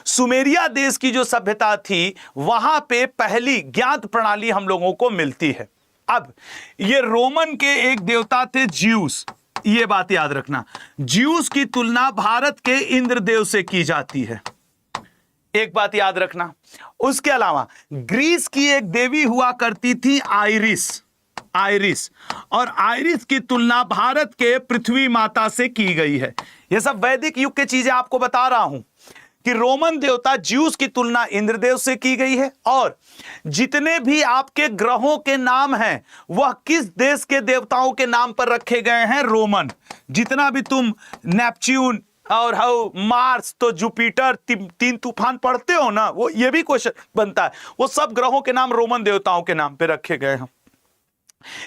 सुमेरिया देश की जो सभ्यता थी, वहां पे पहली ज्ञात प्रणाली हम लोगों को मिलती है। अब ये रोमन के एक देवता थे ज्यूस, ये बात याद रखना, ज्यूस की तुलना भारत के इंद्रदेव से की जाती है, एक बात याद रखना। उसके अलावा ग्रीस की एक देवी हुआ करती थी आइरिस, आइरिस, और आइरिस की तुलना भारत के पृथ्वी माता से की गई है। यह सब वैदिक युग की चीजें आपको बता रहा हूं कि रोमन देवता ज्यूस की तुलना इंद्रदेव से की गई है, और जितने भी आपके ग्रहों के नाम हैं वह किस देश के देवताओं के नाम पर रखे गए हैं? रोमन। जितना भी तुम नेपच्यून और हाउ मार्स, तो जुपिटर, 3 तूफान पढ़ते हो ना, वो ये भी क्वेश्चन बनता है, वो सब ग्रहों के नाम रोमन देवताओं के नाम पे रखे गए हैं।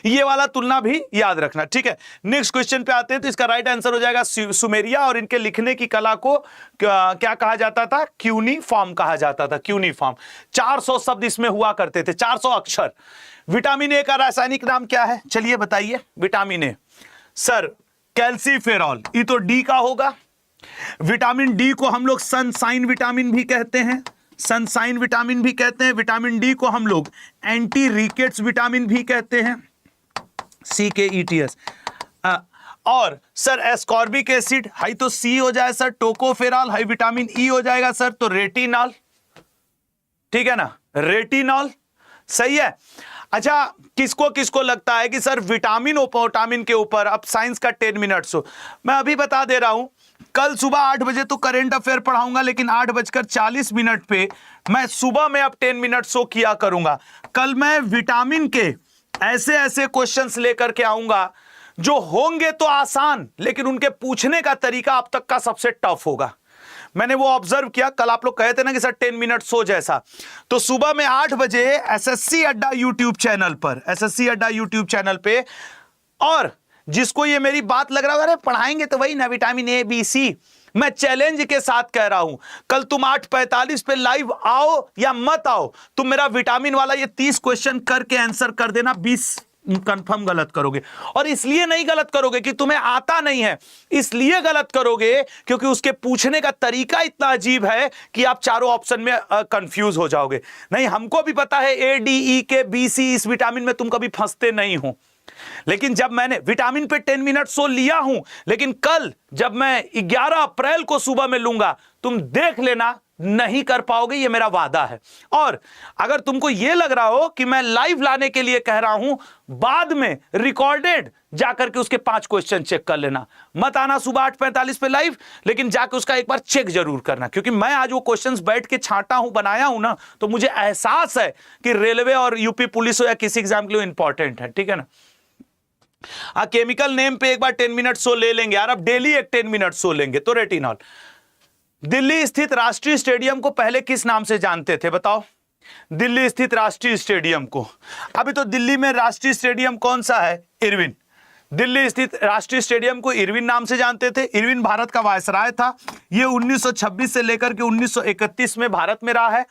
ये वाला तुलना भी याद रखना, ठीक है। नेक्स्ट क्वेश्चन पे आते हैं, तो इसका राइट आंसर हो जाएगा सुमेरिया, और इनके लिखने की कला को क्या कहा जाता था? क्यूनीफॉर्म कहा जाता था, क्यूनीफॉर्म। 400 शब्द इसमें हुआ करते थे, 400 अक्षर। विटामिन ए का रासायनिक नाम क्या है? चलिए बताइए। विटामिन ए सर कैल्सीफेरॉल, ये तो डी का होगा। विटामिन डी को हम लोग सनसाइन विटामिन भी कहते हैं, सनसाइन विटामिन भी कहते हैं। विटामिन डी को हम लोग एंटी रिकेट्स विटामिन भी कहते हैं, CKETS। और सर एस्कॉर्बिक एसिड, हाई तो सी हो जाए sir, tocopherol, high vitamin E हो जाएगा सर, तो रेटिनॉल, ठीक है ना, रेटिनॉल, सही है। अच्छा, किसको किसको लगता है कि सर विटामिन ओपोटामिन के ऊपर अब साइंस का 10 मिनट्स हो? मैं अभी बता दे रहा हूं, कल सुबह 8 बजे तो करेंट अफेयर पढ़ाऊंगा, लेकिन 8:40 पे मैं सुबह में अब 10 मिनट शो किया करूंगा। कल मैं विटामिन के ऐसे ऐसे क्वेश्चंस लेकर के आऊंगा जो होंगे तो आसान, लेकिन उनके पूछने का तरीका अब तक का सबसे टफ होगा। मैंने वो ऑब्जर्व किया, कल आप लोग कहे थे ना कि सर 10 मिनट शो जैसा, तो सुबह में 8 बजे एसएससी अड्डा यूट्यूब चैनल पर, एसएससी अड्डा यूट्यूब चैनल पे, और जिसको ये मेरी बात लग रहा है अरे पढ़ाएंगे तो वही ना विटामिन ए बी सी, मैं चैलेंज के साथ कह रहा हूं, कल तुम 8:45 पे लाइव आओ या मत आओ, तुम मेरा विटामिन वाला ये 30 क्वेश्चन करके आंसर कर देना 20 कंफर्म गलत करोगे। और इसलिए नहीं गलत करोगे कि तुम्हें आता नहीं है, इसलिए गलत करोगे क्योंकि उसके पूछने का तरीका इतना अजीब है कि आप चारों ऑप्शन में कंफ्यूज हो जाओगे। नहीं, हमको भी पता है ए, डी, ई, के, बी, सी, इस विटामिन में तुम कभी फंसते नहीं हो, लेकिन जब मैंने विटामिन पे 10 मिनट सो लिया हूं, लेकिन कल जब मैं 11 अप्रैल को सुबह में लूंगा, तुम देख लेना नहीं कर पाओगे, ये मेरा वादा है। और अगर तुमको ये लग रहा हो कि मैं लाइव लाने के लिए कह रहा हूं, बाद में रिकॉर्डेड जाकर के उसके 5 क्वेश्चन चेक कर लेना। मत आना सुबह 8:45 पे लाइव, लेकिन जाकर उसका एक बार चेक जरूर करना, क्योंकि मैं आज वो क्वेश्चंस बैठ के छांटा हूं, बनाया हूं ना, तो मुझे एहसास है कि रेलवे और यूपी पुलिस हो या किसी एग्जाम के लिए इंपॉर्टेंट है। ठीक है ना। केमिकल नेम पे एक बार 10 मिनट सो ले लेंगे यार, अब डेली एक 10 मिनट सो लेंगे। तो रेटिनॉल। दिल्ली स्थित राष्ट्रीय स्टेडियम को पहले किस नाम से जानते थे, बताओ। दिल्ली स्थित राष्ट्रीय स्टेडियम को, अभी तो दिल्ली में राष्ट्रीय स्टेडियम कौन सा है, इरविन। दिल्ली स्थित राष्ट्रीय स्टेडियम को इरविन नाम से जानते थे। इरविन भारत का वायसराय था। ये 1926 से लेकर के 1931 में भारत में रहा है।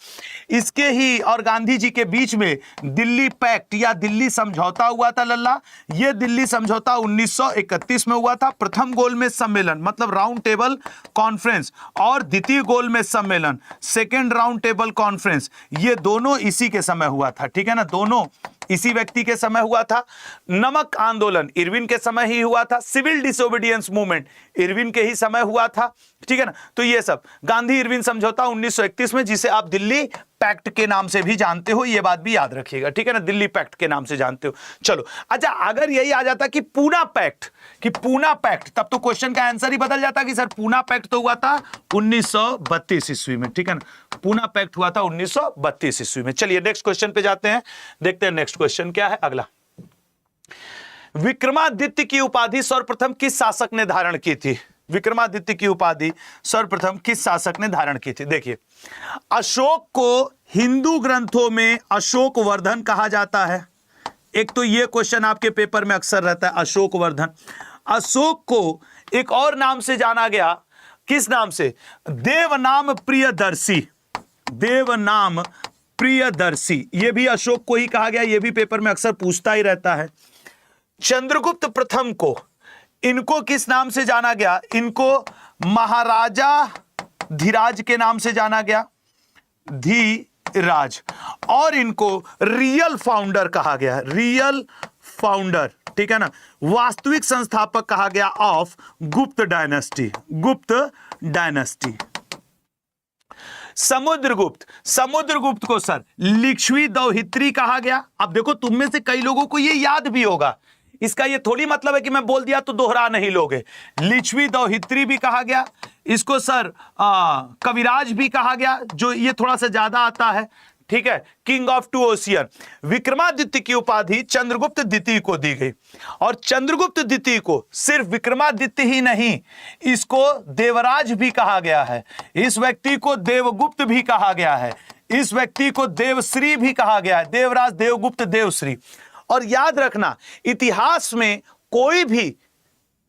इसके ही और गांधी जी के बीच में दिल्ली पैक्ट या दिल्ली समझौता हुआ था लल्ला। ये दिल्ली समझौता 1931 में हुआ था। प्रथम गोलमेज सम्मेलन मतलब राउंड टेबल कॉन्फ्रेंस और द्वितीय गोलमेज सम्मेलन सेकेंड राउंड टेबल कॉन्फ्रेंस, ये दोनों इसी के समय हुआ था। ठीक है ना, दोनों इसी व्यक्ति के समय हुआ था। नमक आंदोलन इरविन के समय ही हुआ था। सिविल डिसोबीडियंस मूवमेंट इरविन के ही समय हुआ था। ठीक है ना। तो ये सब गांधी इरविन समझौता 1931 में, जिसे आप दिल्ली पैक्ट के नाम से भी जानते हो, ये बात भी याद रखिएगा। ठीक है ना, दिल्ली पैक्ट के नाम से जानते हो। चलो अच्छा, अगर यही आ जाता कि पूना पैक्ट, तब तो क्वेश्चन का आंसर ही बदल जाता कि सर पूना पैक्ट तो हुआ था 1932 ईस्वी में। ठीक है ना, पूना पैक्ट हुआ था 1932 ईस्वी में। चलिए नेक्स्ट क्वेश्चन पे जाते हैं, देखते हैं नेक्स्ट क्वेश्चन क्या है अगला। विक्रमादित्य की उपाधि सर्वप्रथम किस शासक ने धारण की थी। विक्रमादित्य की उपाधि सर्वप्रथम किस शासक ने धारण की थी। देखिए, अशोक को हिंदू ग्रंथों में अशोक वर्धन कहा जाता है। एक तो ये क्वेश्चन आपके पेपर में अक्सर रहता है, अशोक वर्धन। अशोक को एक और नाम से जाना गया, किस नाम से, देवनाम प्रियदर्शी। देवनाम प्रियदर्शी, ये भी अशोक को ही कहा गया, ये भी पेपर में अक्सर पूछता ही रहता है। चंद्रगुप्त प्रथम को, इनको किस नाम से जाना गया, इनको महाराजा धीराज के नाम से जाना गया, धीराज। और इनको रियल फाउंडर कहा गया, रियल फाउंडर। ठीक है ना, वास्तविक संस्थापक कहा गया ऑफ गुप्त डायनेस्टी, गुप्त डायनेस्टी। समुद्रगुप्त, समुद्रगुप्त को सर लिच्छवी दौहित्री कहा गया। अब देखो, तुम में से कई लोगों को ये याद भी होगा, इसका ये थोड़ी मतलब है कि मैं बोल दिया तो दोहरा नहीं लोगे। लिच्छवी दौहित्री भी कहा गया, इसको सर कविराज भी कहा गया, जो ये थोड़ा सा ज्यादा आता है। ठीक है, king of two ocean. Vikramaditya की उपाधि चंद्रगुप्त द्वितीय को दी गई, और चंद्रगुप्त द्वितीय को सिर्फ विक्रमादित्य ही नहीं, इसको देवराज भी कहा गया है, इस व्यक्ति को देवगुप्त भी कहा गया है, इस व्यक्ति को देवश्री भी कहा गया है, देवराज, देवगुप्त, देवश्री। और याद रखना, इतिहास में कोई भी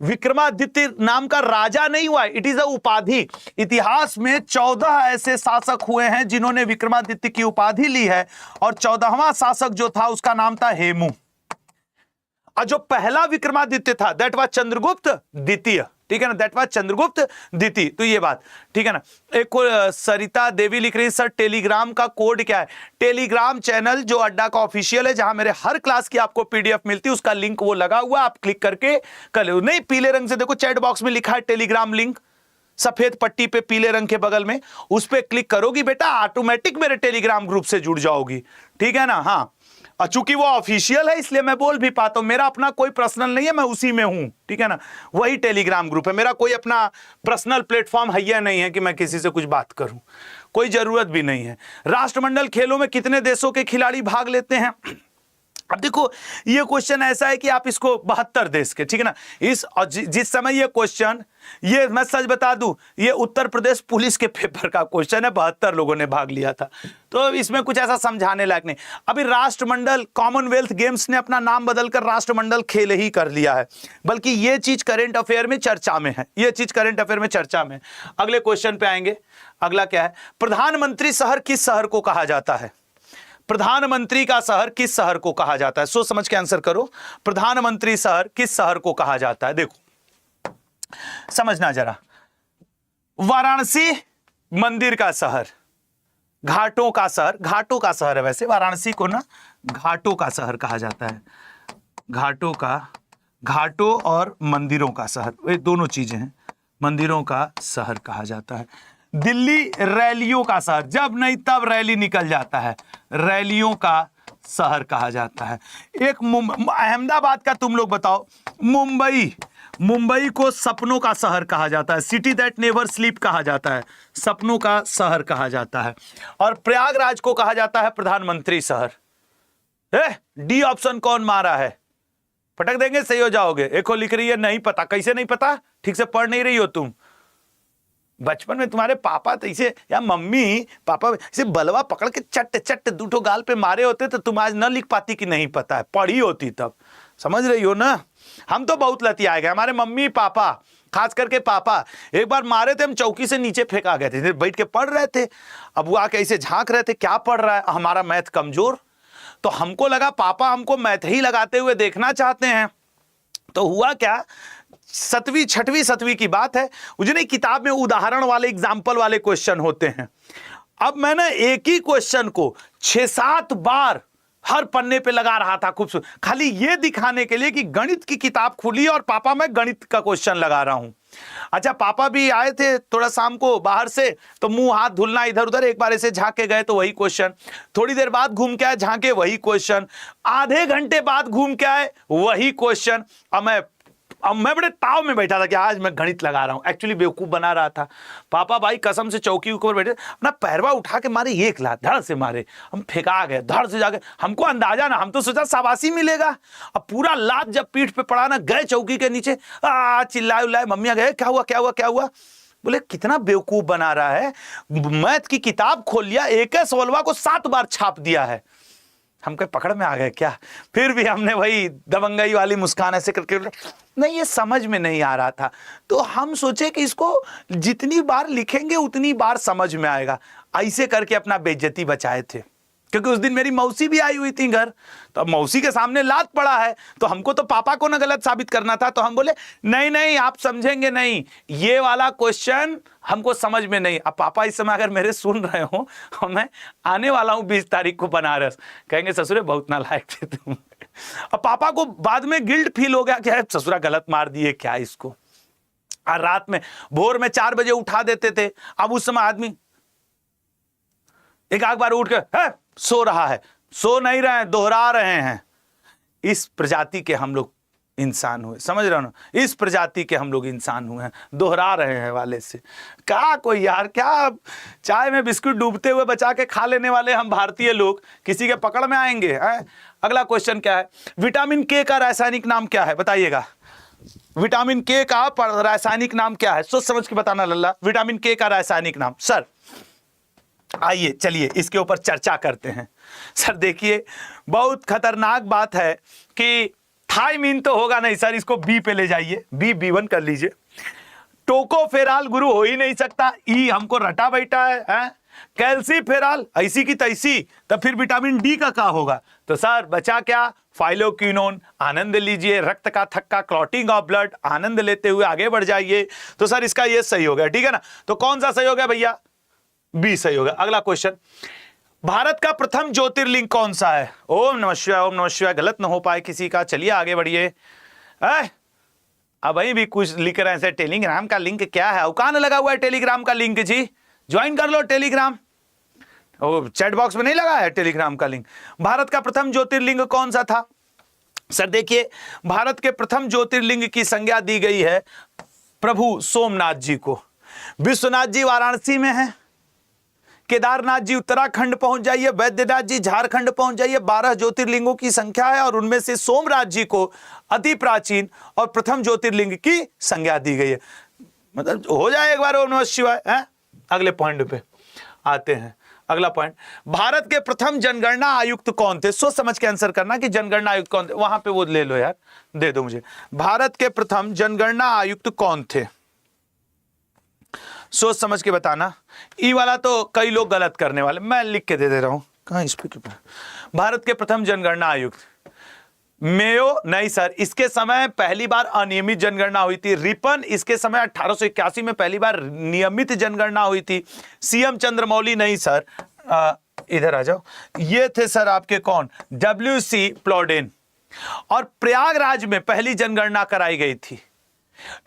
विक्रमादित्य नाम का राजा नहीं हुआ, इट इज अ उपाधि। इतिहास में 14 ऐसे शासक हुए हैं जिन्होंने विक्रमादित्य की उपाधि ली है, और 14वां शासक जो था उसका नाम था हेमू। और जो पहला विक्रमादित्य था दैट वाज चंद्रगुप्त द्वितीय। ठीक है ना, दैट वाज चंद्रगुप्त द्वितीय। तो ये बात ठीक है ना। एक सरिता देवी लिख रही है, सर टेलीग्राम का कोड क्या है। टेलीग्राम चैनल जो अड्डा का ऑफिशियल है, जहां मेरे हर क्लास की आपको पीडीएफ मिलती है, उसका लिंक वो लगा हुआ, आप क्लिक करके कर लो। नहीं, पीले रंग से देखो चैट बॉक्स में लिखा है टेलीग्राम लिंक, सफेद पट्टी पे पीले रंग के बगल में, उस पर क्लिक करोगी बेटा, ऑटोमेटिक मेरे टेलीग्राम ग्रुप से जुड़ जाओगी। ठीक है ना। हाँ, और चूंकि वो ऑफिशियल है इसलिए मैं बोल भी पाता हूं, मेरा अपना कोई पर्सनल नहीं है, मैं उसी में हूं। ठीक है ना, वही टेलीग्राम ग्रुप है मेरा, कोई अपना पर्सनल प्लेटफॉर्म है या नहीं है कि मैं किसी से कुछ बात करूं, कोई जरूरत भी नहीं है। राष्ट्रमंडल खेलों में कितने देशों के खिलाड़ी भाग लेते हैं। अब देखो, ये क्वेश्चन ऐसा है कि आप इसको 72 देश के, ठीक है ना, इस जिस समय ये क्वेश्चन, ये मैं सच बता दूं, ये उत्तर प्रदेश पुलिस के पेपर का क्वेश्चन है, 72 लोगों ने भाग लिया था, तो इसमें कुछ ऐसा समझाने लायक नहीं। अभी राष्ट्रमंडल, कॉमनवेल्थ गेम्स ने अपना नाम बदलकर राष्ट्रमंडल खेल ही कर लिया है, बल्कि ये चीज करंट अफेयर में चर्चा में है, ये चीज करंट अफेयर में चर्चा में। अगले क्वेश्चन पे आएंगे। अगला क्या है, प्रधानमंत्री शहर किस शहर को कहा जाता है। प्रधानमंत्री का शहर किस शहर को कहा जाता है? सोच समझ के आंसर करो। प्रधानमंत्री शहर किस शहर को कहा जाता है? देखो समझना जरा। वाराणसी मंदिर का शहर, घाटों का शहर, घाटों का शहर है वैसे वाराणसी को ना, घाटों का शहर कहा जाता है। घाटों और मंदिरों का शहर, ये दोनों चीजें हैं, मंदिरों का शहर कहा जाता है। दिल्ली रैलियों का शहर, जब नहीं तब रैली निकल जाता है, रैलियों का शहर कहा जाता है। एक अहमदाबाद का तुम लोग बताओ। मुंबई को सपनों का शहर कहा जाता है, सिटी दैट नेवर स्लीप कहा जाता है, सपनों का शहर कहा जाता है। और प्रयागराज को कहा जाता है प्रधानमंत्री शहर। डी ऑप्शन कौन मारा है? फटक देंगे, सही हो जाओगे। एक लिख रही है नहीं पता। कैसे नहीं पता? ठीक से पढ़ नहीं रही हो तुम। बचपन में तुम्हारे पापा तो इसे या मम्मी पापा इसे बलवा पकड़ के चट्ट चट्ट दूठो गाल पे मारे होते तो तुम आज न लिख पाती कि नहीं पता है, पढ़ी होती तब। समझ रही हो ना? हम तो बहुत लतिया गए। हमारे मम्मी पापा, खास करके पापा, एक बार मारे थे, हम चौकी से नीचे फेंका गए थे, बैठ के पढ़ रहे थे। अब वो आके ऐसे झांक रहे थे, क्या पढ़ रहा है? हमारा मैथ कमजोर, तो हमको लगा पापा हमको मैथ ही लगाते हुए देखना चाहते हैं। तो हुआ क्या, 7वीं 6वीं 7वीं की बात है, उजने किताब में उदाहरण वाले एग्जाम्पल वाले क्वेश्चन होते हैं। अब मैंने एक ही क्वेश्चन को 6-7 बार हर पन्ने पे लगा रहा था, खूब खाली ये दिखाने के लिए कि गणित की किताब खुली और पापा मैं गणित का क्वेश्चन लगा रहा हूं। अच्छा, पापा भी आए थे थोड़ा शाम को बाहर से, तो मुंह हाथ धुलना इधर उधर, एक बार ऐसे झांके गए तो वही क्वेश्चन, थोड़ी देर बाद घूम के आए झांके वही क्वेश्चन, आधे घंटे बाद घूम के आए वही क्वेश्चन। अब मैं बड़े ताव में बैठा था कि आज मैं गणित लगा रहा हूं, एक्चुअली बेवकूफ बना रहा था। पापा भाई कसम से चौकी ऊपर बैठे, अपना पैरवा उठा के मारे, एक लात धड़ से मारे, हम फेंका गए धड़ से जाके। हमको अंदाजा ना, हम तो सोचा शाबाशी मिलेगा। अब पूरा लात जब पीठ पे पड़ा ना, गए चौकी के नीचे, चिल्लाए उल्लाए, मम्मिया गए क्या हुआ क्या हुआ क्या हुआ? बोले कितना बेवकूफ बना रहा है, मैथ की किताब खोल लिया, एक सवालवा को 7 बार छाप दिया है। हम कहीं पकड़ में आ गए क्या? फिर भी हमने वही दबंगई वाली मुस्कान ऐसे करके, नहीं ये समझ में नहीं आ रहा था। तो हम सोचे कि इसको जितनी बार लिखेंगे उतनी बार समझ में आएगा, ऐसे करके अपना बेइज्जती बचाए थे। क्योंकि उस दिन मेरी मौसी भी आई हुई थी घर, तो अब मौसी के सामने लात पड़ा है, तो हमको तो पापा को ना गलत साबित करना था। तो हम बोले नहीं नहीं आप समझेंगे नहीं, ये वाला क्वेश्चन हमको समझ में नहीं। अब पापा इस समय अगर मेरे सुन रहे हो, और मैं आने वाला हूं 20 तारीख को बनारस, कहेंगे ससुरे बहुत नालायक थे तुम। अब पापा को बाद में गिल्ट फील हो गया कि ससुरा गलत मार दिए क्या इसको। और रात में भोर में 4 बजे उठा देते थे। अब उस समय आदमी एक आध बार उठ के सो रहा है, सो नहीं रहे हैं, दोहरा रहे हैं। इस प्रजाति के हम लोग इंसान हुए, समझ रहे हो ना? इस प्रजाति के हम लोग इंसान हुए हैं, दोहरा रहे हैं वाले से। क्या कोई यार, क्या चाय में बिस्कुट डूबते हुए बचा के खा लेने वाले हम भारतीय लोग किसी के पकड़ में आएंगे? अगला क्वेश्चन क्या है? विटामिन के का रासायनिक नाम क्या है? बताइएगा। विटामिन के का रासायनिक नाम क्या है? सोच समझ के बताना लल्ला। विटामिन के का रासायनिक नाम। सर आइए चलिए इसके ऊपर चर्चा करते हैं। सर देखिए, बहुत खतरनाक बात है कि थायमीन तो होगा नहीं सर, इसको बी पे ले जाइए, B1 कर लीजिए। टोकोफेराल गुरु हो ही नहीं सकता, ई हमको रटा बैठा है। कैल्सीफेराल ऐसी की तैसी, तब फिर विटामिन डी का क्या होगा? तो सर बचा क्या? फाइलोक्विनोन। आनंद लीजिए, रक्त का थक्का, क्लॉटिंग ऑफ ब्लड, आनंद लेते हुए आगे बढ़ जाइए। तो सर इसका ये सही हो गया, ठीक है ना? तो कौन सा सही हो गया भैया? बी सही होगा। अगला क्वेश्चन, भारत का प्रथम ज्योतिर्लिंग कौन सा है? ओम नमः शिवाय, ओम नमः शिवाय। गलत ना हो पाए किसी का। चलिए आगे बढ़िए। अब वही भी कुछ लिख रहे हैं, टेलीग्राम का लिंक क्या है? औकान लगा हुआ है टेलीग्राम का लिंक जी, ज्वाइन कर लो टेलीग्राम। चैट बॉक्स में नहीं लगा है टेलीग्राम का लिंक। भारत का प्रथम ज्योतिर्लिंग कौन सा था? सर देखिए, भारत के प्रथम ज्योतिर्लिंग की संज्ञा दी गई है प्रभु सोमनाथ जी को। विश्वनाथ जी वाराणसी में है, केदारनाथ जी उत्तराखंड पहुंच जाइए, वैद्यनाथ जी झारखंड पहुंच जाइए। 12 ज्योतिर्लिंगों की संख्या है और उनमें से सोमनाथ जी को अति प्राचीन और प्रथम ज्योतिर्लिंग की संज्ञा दी गई है। मतलब हो जाए एक बार ओम नमः शिवाय। अगले पॉइंट पे आते हैं। अगला पॉइंट, भारत के प्रथम जनगणना आयुक्त कौन थे? सोच समझ के आंसर करना कि जनगणना आयुक्त कौन थे। वहां पे वो ले लो यार, दे दो मुझे। भारत के प्रथम जनगणना आयुक्त कौन थे? सोच समझ के बताना। ई वाला तो कई लोग गलत करने वाले, मैं लिख के दे रहा हूं। कहाँ इस पे भारत के प्रथम जनगणना आयुक्त मेयो, नहीं सर, इसके समय पहली बार अनियमित जनगणना हुई थी। रिपन, इसके समय 1881 में पहली बार नियमित जनगणना हुई थी। सीएम चंद्रमौली, नहीं सर, इधर आ जाओ, ये थे सर आपके कौन, WC प्लॉडेन। और प्रयागराज में पहली जनगणना कराई गई थी।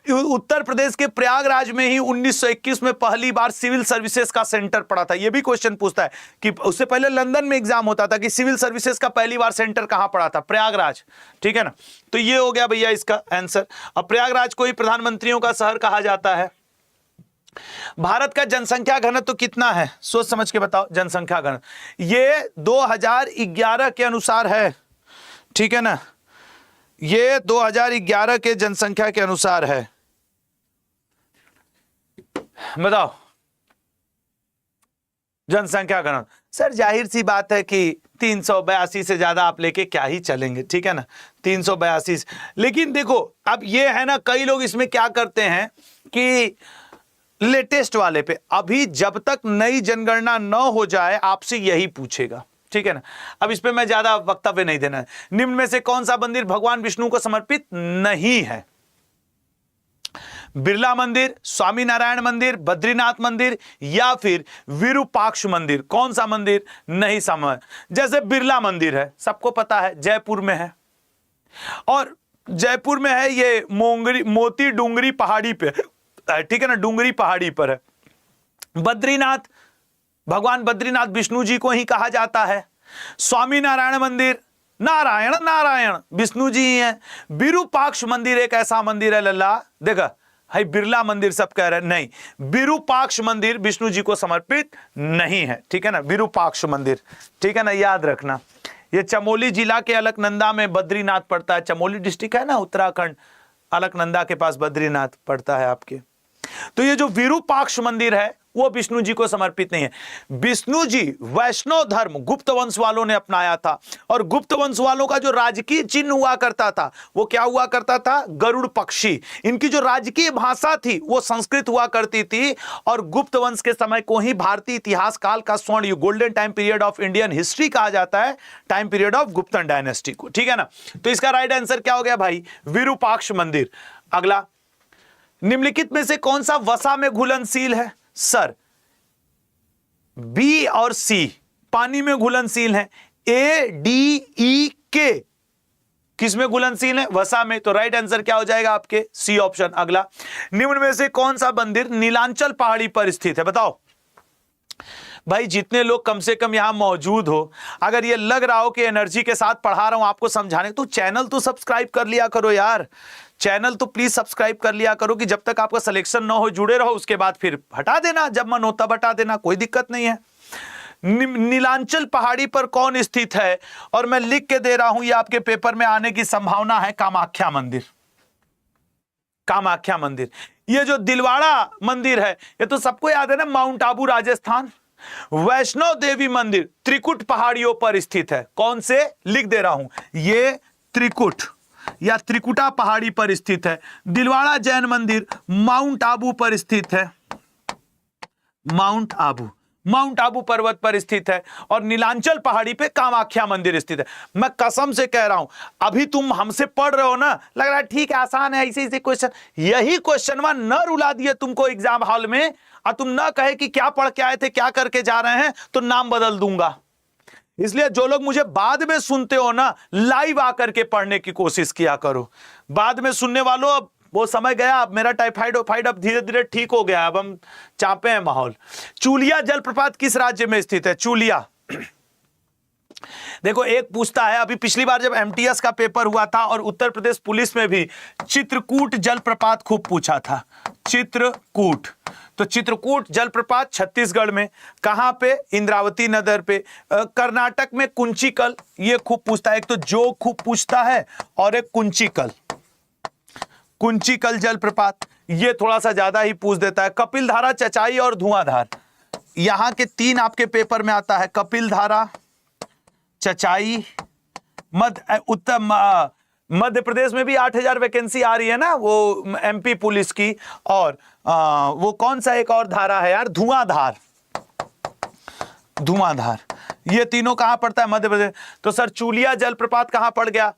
उत्तर प्रदेश के प्रयागराज में ही 1921 में पहली बार सिविल सर्विसेज का सेंटर पड़ा था। यह भी क्वेश्चन पूछता है कि उससे पहले लंदन में एग्जाम होता था कि सिविल सर्विसेज का पहली बार सेंटर कहां पड़ा था, प्रयागराज, ठीक है ना। तो ये हो गया भैया इसका आंसर। अब प्रयागराज को ही प्रधानमंत्रियों का शहर कहा जाता है। भारत का जनसंख्या घनत्व कितना है, सोच समझ के बताओ। जनसंख्या घनत्व ये 2011 के अनुसार है, ठीक है ना, ये 2011 के जनसंख्या के अनुसार है। बताओ जनसंख्या घनत्व। सर जाहिर सी बात है कि 382 से ज्यादा आप लेके क्या ही चलेंगे, ठीक है ना, 382। लेकिन देखो अब ये है ना, कई लोग इसमें क्या करते हैं कि लेटेस्ट वाले पे, अभी जब तक नई जनगणना न हो जाए आपसे यही पूछेगा, ठीक है ना। अब इस पे मैं ज्यादा वक्तव्य नहीं देना है। निम्न में से कौन सा मंदिर भगवान विष्णु को समर्पित नहीं है? बिरला मंदिर, स्वामी नारायण मंदिर, बद्रीनाथ मंदिर या फिर विरूपाक्ष मंदिर? कौन सा मंदिर नहीं समझ? जैसे बिरला मंदिर है, सबको पता है, जयपुर में है, और जयपुर में है, ये मोती डूंगरी पहाड़ी पे, ठीक है ना, डूंगरी पहाड़ी पर है। बद्रीनाथ, भगवान बद्रीनाथ विष्णु जी को ही कहा जाता है। स्वामी नारायण मंदिर, नारायण नारायण विष्णु जी ही हैं। विरूपाक्ष मंदिर एक ऐसा मंदिर है लल्ला, देखा है, बिरला मंदिर सब कह रहे हैं, नहीं, विरूपाक्ष मंदिर विष्णु जी को समर्पित नहीं है, ठीक है ना, विरूपाक्ष मंदिर, ठीक है ना, याद रखना। ये चमोली जिला के अलकनंदा में बद्रीनाथ पड़ता है। चमोली डिस्ट्रिक्ट है ना उत्तराखंड, अलकनंदा के पास बद्रीनाथ पड़ता है आपके। तो ये जो विरूपाक्ष मंदिर है वो विष्णु जी को समर्पित नहीं है। विष्णु जी वैष्णव धर्म गुप्त वंश वालों ने अपनाया था, और गुप्त वंश वालों का जो राजकीय चिन्ह हुआ करता था वो क्या हुआ करता था? गरुड़ पक्षी। इनकी जो राजकीय भाषा थी वो संस्कृत हुआ करती थी, और गुप्त वंश के समय को ही भारतीय इतिहास काल का स्वर्ण युग, golden time period of Indian history कहा जाता है, time period of Guptan dynasty को, ठीक है ना। तो इसका राइट आंसर क्या हो गया भाई? विरूपाक्ष मंदिर। अगला, निम्नलिखित में से कौन सा वसा में घुलनशील है? सर बी और सी पानी में घुलनशील है। ADEK किस में घुलनशील है? वसा में। तो राइट आंसर क्या हो जाएगा आपके? C option. अगला, निम्न में से कौन सा मंदिर नीलांचल पहाड़ी पर स्थित है? बताओ भाई, जितने लोग कम से कम यहां मौजूद हो, अगर ये लग रहा हो कि एनर्जी के साथ पढ़ा रहा हूं आपको समझाने, तो चैनल तो सब्सक्राइब कर लिया करो यार, चैनल तो प्लीज सब्सक्राइब कर लिया करो कि जब तक आपका सिलेक्शन ना हो जुड़े रहो, उसके बाद फिर हटा देना, जब मन हो तब हटा देना, कोई दिक्कत नहीं है। नीलांचल पहाड़ी पर कौन स्थित है? और मैं लिख के दे रहा हूं, ये आपके पेपर में आने की संभावना है। कामाख्या मंदिर। कामाख्या मंदिर। ये जो दिलवाड़ा मंदिर है ये तो सबको याद है ना, माउंट आबू राजस्थान। वैष्णो देवी मंदिर त्रिकुट पहाड़ियों पर स्थित है। कौन से? लिख दे रहा हूं, ये त्रिकुट या त्रिकुटा पहाड़ी पर स्थित है। दिलवाड़ा जैन मंदिर माउंट आबू पर स्थित है, माउंट आबू पर्वत पर स्थित है, और नीलांचल पहाड़ी पे कामाख्या मंदिर स्थित है। मैं कसम से कह रहा हूं, अभी तुम हमसे पढ़ रहे हो ना, लग रहा है ठीक है आसान है, ऐसे ऐसे क्वेश्चन, यही क्वेश्चन न रुला दिए तुमको एग्जाम हॉल में, और तुम ना कहे कि क्या पढ़ के आए थे, क्या करके जा रहे हैं, तो नाम बदल दूंगा। इसलिए जो लोग मुझे बाद में सुनते हो ना, लाइव आकर के पढ़ने की कोशिश किया करो। बाद में सुनने वालों, अब वो समय गया, अब मेरा टाइफाइड अब धीरे धीरे ठीक हो गया, अब हम चापे हैं माहौल। चूलिया जलप्रपात किस राज्य में स्थित है? चूलिया, देखो एक पूछता है, अभी पिछली बार जब MTS का पेपर हुआ था और उत्तर प्रदेश पुलिस में भी चित्रकूट जलप्रपात खूब पूछा था। चित्रकूट, तो चित्रकूट जलप्रपात छत्तीसगढ़ में, कहां पे? इंद्रावती नगर पे। कर्नाटक में कुंचिकल, ये खूब पूछता है, एक तो जोग खूब पूछता है और एक कुंचिकल, कुंचिकल जलप्रपात, ये थोड़ा सा ज्यादा ही पूछ देता है। कपिलधारा, चचाई और धुआंधार, यहां के 3 आपके पेपर में आता है। कपिलधारा, चचाई, मध्य प्रदेश में भी 8000 वैकेंसी आ रही है ना, वो MP पुलिस की, और वो कौन सा एक और धारा है यार, धुआंधार, धुआंधार। ये तीनों कहां पड़ता है? मध्य प्रदेश। तो सर चूलिया जलप्रपात कहां पड़ गया?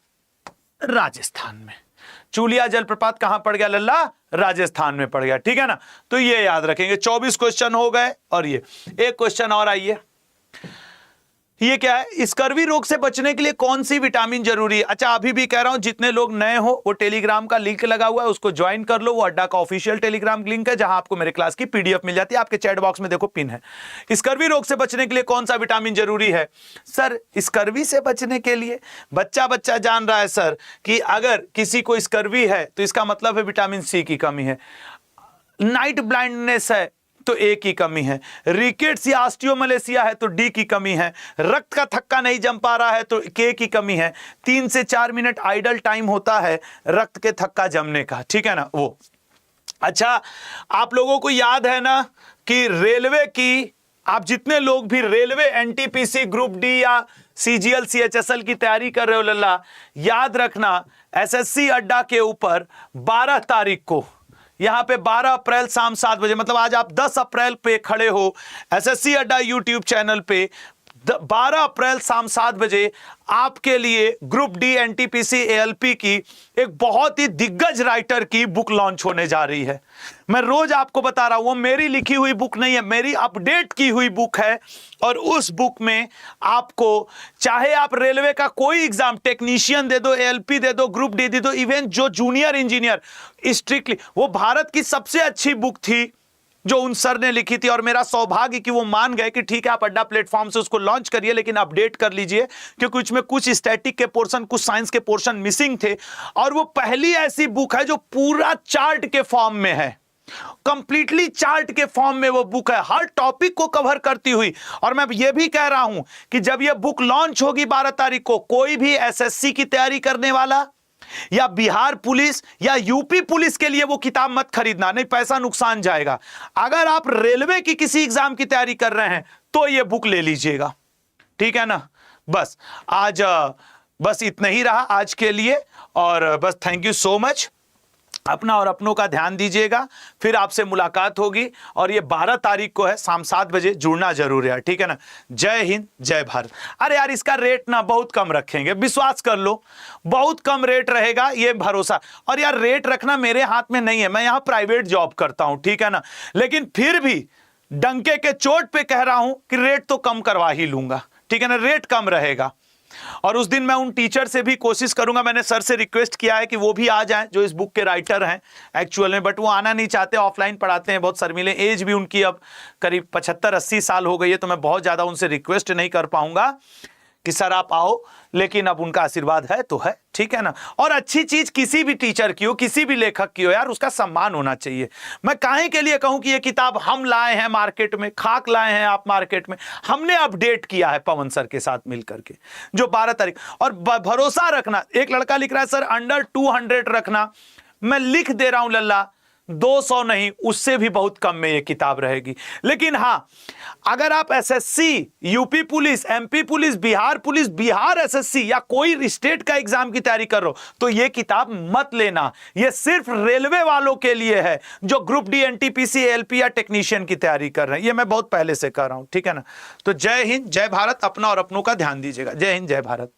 राजस्थान में। चूलिया जलप्रपात कहां पड़ गया लल्ला? राजस्थान में पड़ गया, ठीक है ना। तो ये याद रखेंगे। 24 क्वेश्चन हो गए। और ये एक क्वेश्चन और आइए, ये क्या है? स्कर्वी रोग से बचने के लिए कौन सी विटामिन जरूरी है? अच्छा, अभी भी कह रहा हूं, जितने लोग नए हो वो टेलीग्राम का लिंक लगा हुआ है, उसको ज्वाइन कर लो। वो अड्डा का ऑफिशियल टेलीग्राम लिंक है, जहां आपको मेरे क्लास की पीडीएफ मिल जाती है। आपके चैट बॉक्स में देखो पिन है। स्कर्वी रोग से बचने के लिए कौन सा विटामिन जरूरी है? सर स्कर्वी से बचने के लिए बच्चा जान रहा है सर कि अगर किसी को स्कर्वी है तो इसका मतलब है विटामिन सी की कमी है, नाइट ब्लाइंडनेस है तो ए की कमी है, रिकेट्स या ऑस्टियोमलेसिया है तो डी की कमी है, रक्त का थक्का नहीं जम पा रहा है तो के की कमी है, 3 से 4 मिनट आइडल टाइम होता है रक्त के थक्का जमने का, ठीक है ना वो। अच्छा, आप लोगों को याद है ना कि रेलवे की, आप जितने लोग भी रेलवे एनटीपीसी ग्रुप डी या सीजीएल सीएचएसएल की तैयारी कर रहे हो लल्ला, याद रखना एसएससी अड्डा के ऊपर 12 तारीख को, यहां पे 12 अप्रैल शाम 7 बजे, मतलब आज आप 10 अप्रैल पे खड़े हो एसएससी अड्डा यूट्यूब चैनल पे, 12 अप्रैल शाम 7 बजे आपके लिए ग्रुप डी एनटीपीसी एएलपी की एक बहुत ही दिग्गज राइटर की बुक लॉन्च होने जा रही है। मैं रोज आपको बता रहा हूं, वो मेरी लिखी हुई बुक नहीं है, मेरी अपडेट की हुई बुक है। और उस बुक में आपको, चाहे आप रेलवे का कोई एग्जाम, टेक्नीशियन दे दो, एएलपी दे दो, ग्रुप डी दे दो, इवन जो जूनियर इंजीनियर, स्ट्रिक्टली वो भारत की सबसे अच्छी बुक थी जो उन सर ने लिखी थी। और मेरा सौभाग्य कि वो मान गए कि ठीक है आप अड्डा प्लेटफॉर्म से उसको लॉन्च करिए, लेकिन अपडेट कर लीजिए, क्योंकि उसमें कुछ स्टैटिक के पोर्शन, कुछ साइंस के पोर्शन मिसिंग थे। और वो पहली ऐसी बुक है जो पूरा चार्ट के फॉर्म में है, कंप्लीटली चार्ट के फॉर्म में वो बुक है, हर टॉपिक को कवर करती हुई। और मैं ये भी कह रहा हूं कि जब ये बुक लॉन्च होगी 12 तारीख को, कोई भी एसएससी की तैयारी करने वाला या बिहार पुलिस या यूपी पुलिस के लिए वो किताब मत खरीदना, नहीं पैसा नुकसान जाएगा। अगर आप रेलवे की किसी एग्जाम की तैयारी कर रहे हैं तो ये बुक ले लीजिएगा, ठीक है ना। बस आज बस इतना ही रहा आज के लिए, और बस थैंक यू सो मच। अपना और अपनों का ध्यान दीजिएगा, फिर आपसे मुलाकात होगी। और ये 12 तारीख को है, शाम 7 बजे जुड़ना जरूर है, ठीक है ना। जय हिंद, जय भारत। अरे यार इसका रेट ना बहुत कम रखेंगे, विश्वास कर लो, बहुत कम रेट रहेगा, ये भरोसा। और यार रेट रखना मेरे हाथ में नहीं है, मैं यहां प्राइवेट जॉब करता हूं, ठीक है ना। लेकिन फिर भी डंके के चोट पे कह रहा हूं कि रेट तो कम करवा ही लूंगा, ठीक है ना, रेट कम रहेगा। और उस दिन मैं उन टीचर से भी कोशिश करूंगा, मैंने सर से रिक्वेस्ट किया है कि वो भी आ जाएं जो इस बुक के राइटर हैं एक्चुअल में, बट वो आना नहीं चाहते, ऑफलाइन पढ़ाते हैं, बहुत शर्मीले, एज भी उनकी अब करीब 75-80 साल हो गई है, तो मैं बहुत ज़्यादा उनसे रिक्वेस्ट नहीं कर पाऊंगा कि सर आप आओ, लेकिन अब उनका आशीर्वाद है तो है, ठीक है ना। और अच्छी चीज किसी भी टीचर की हो, किसी भी लेखक की हो यार, उसका सम्मान होना चाहिए। मैं काहे के लिए कहूं कि ये किताब हम लाए हैं मार्केट में, खाक लाए हैं आप मार्केट में, हमने अपडेट किया है पवन सर के साथ मिलकर के, जो 12 तारीख। और भरोसा रखना, एक लड़का लिख रहा है सर अंडर 200 रखना, मैं लिख दे रहा हूं लल्ला, 200 नहीं, उससे भी बहुत कम में ये किताब रहेगी। लेकिन हां, अगर आप SSC, UP police, MP police, Bihar SSC या कोई स्टेट का एग्जाम की तैयारी कर रहे हो तो ये किताब मत लेना। ये सिर्फ रेलवे वालों के लिए है जो ग्रुप डी, एनटीपीसी, एएलपी या टेक्नीशियन की तैयारी कर रहे हैं, ये मैं बहुत पहले से कर रहा हूं, ठीक है ना। तो जय हिंद, जय भारत। अपना और अपनों का ध्यान दीजिएगा। जय हिंद, जय भारत।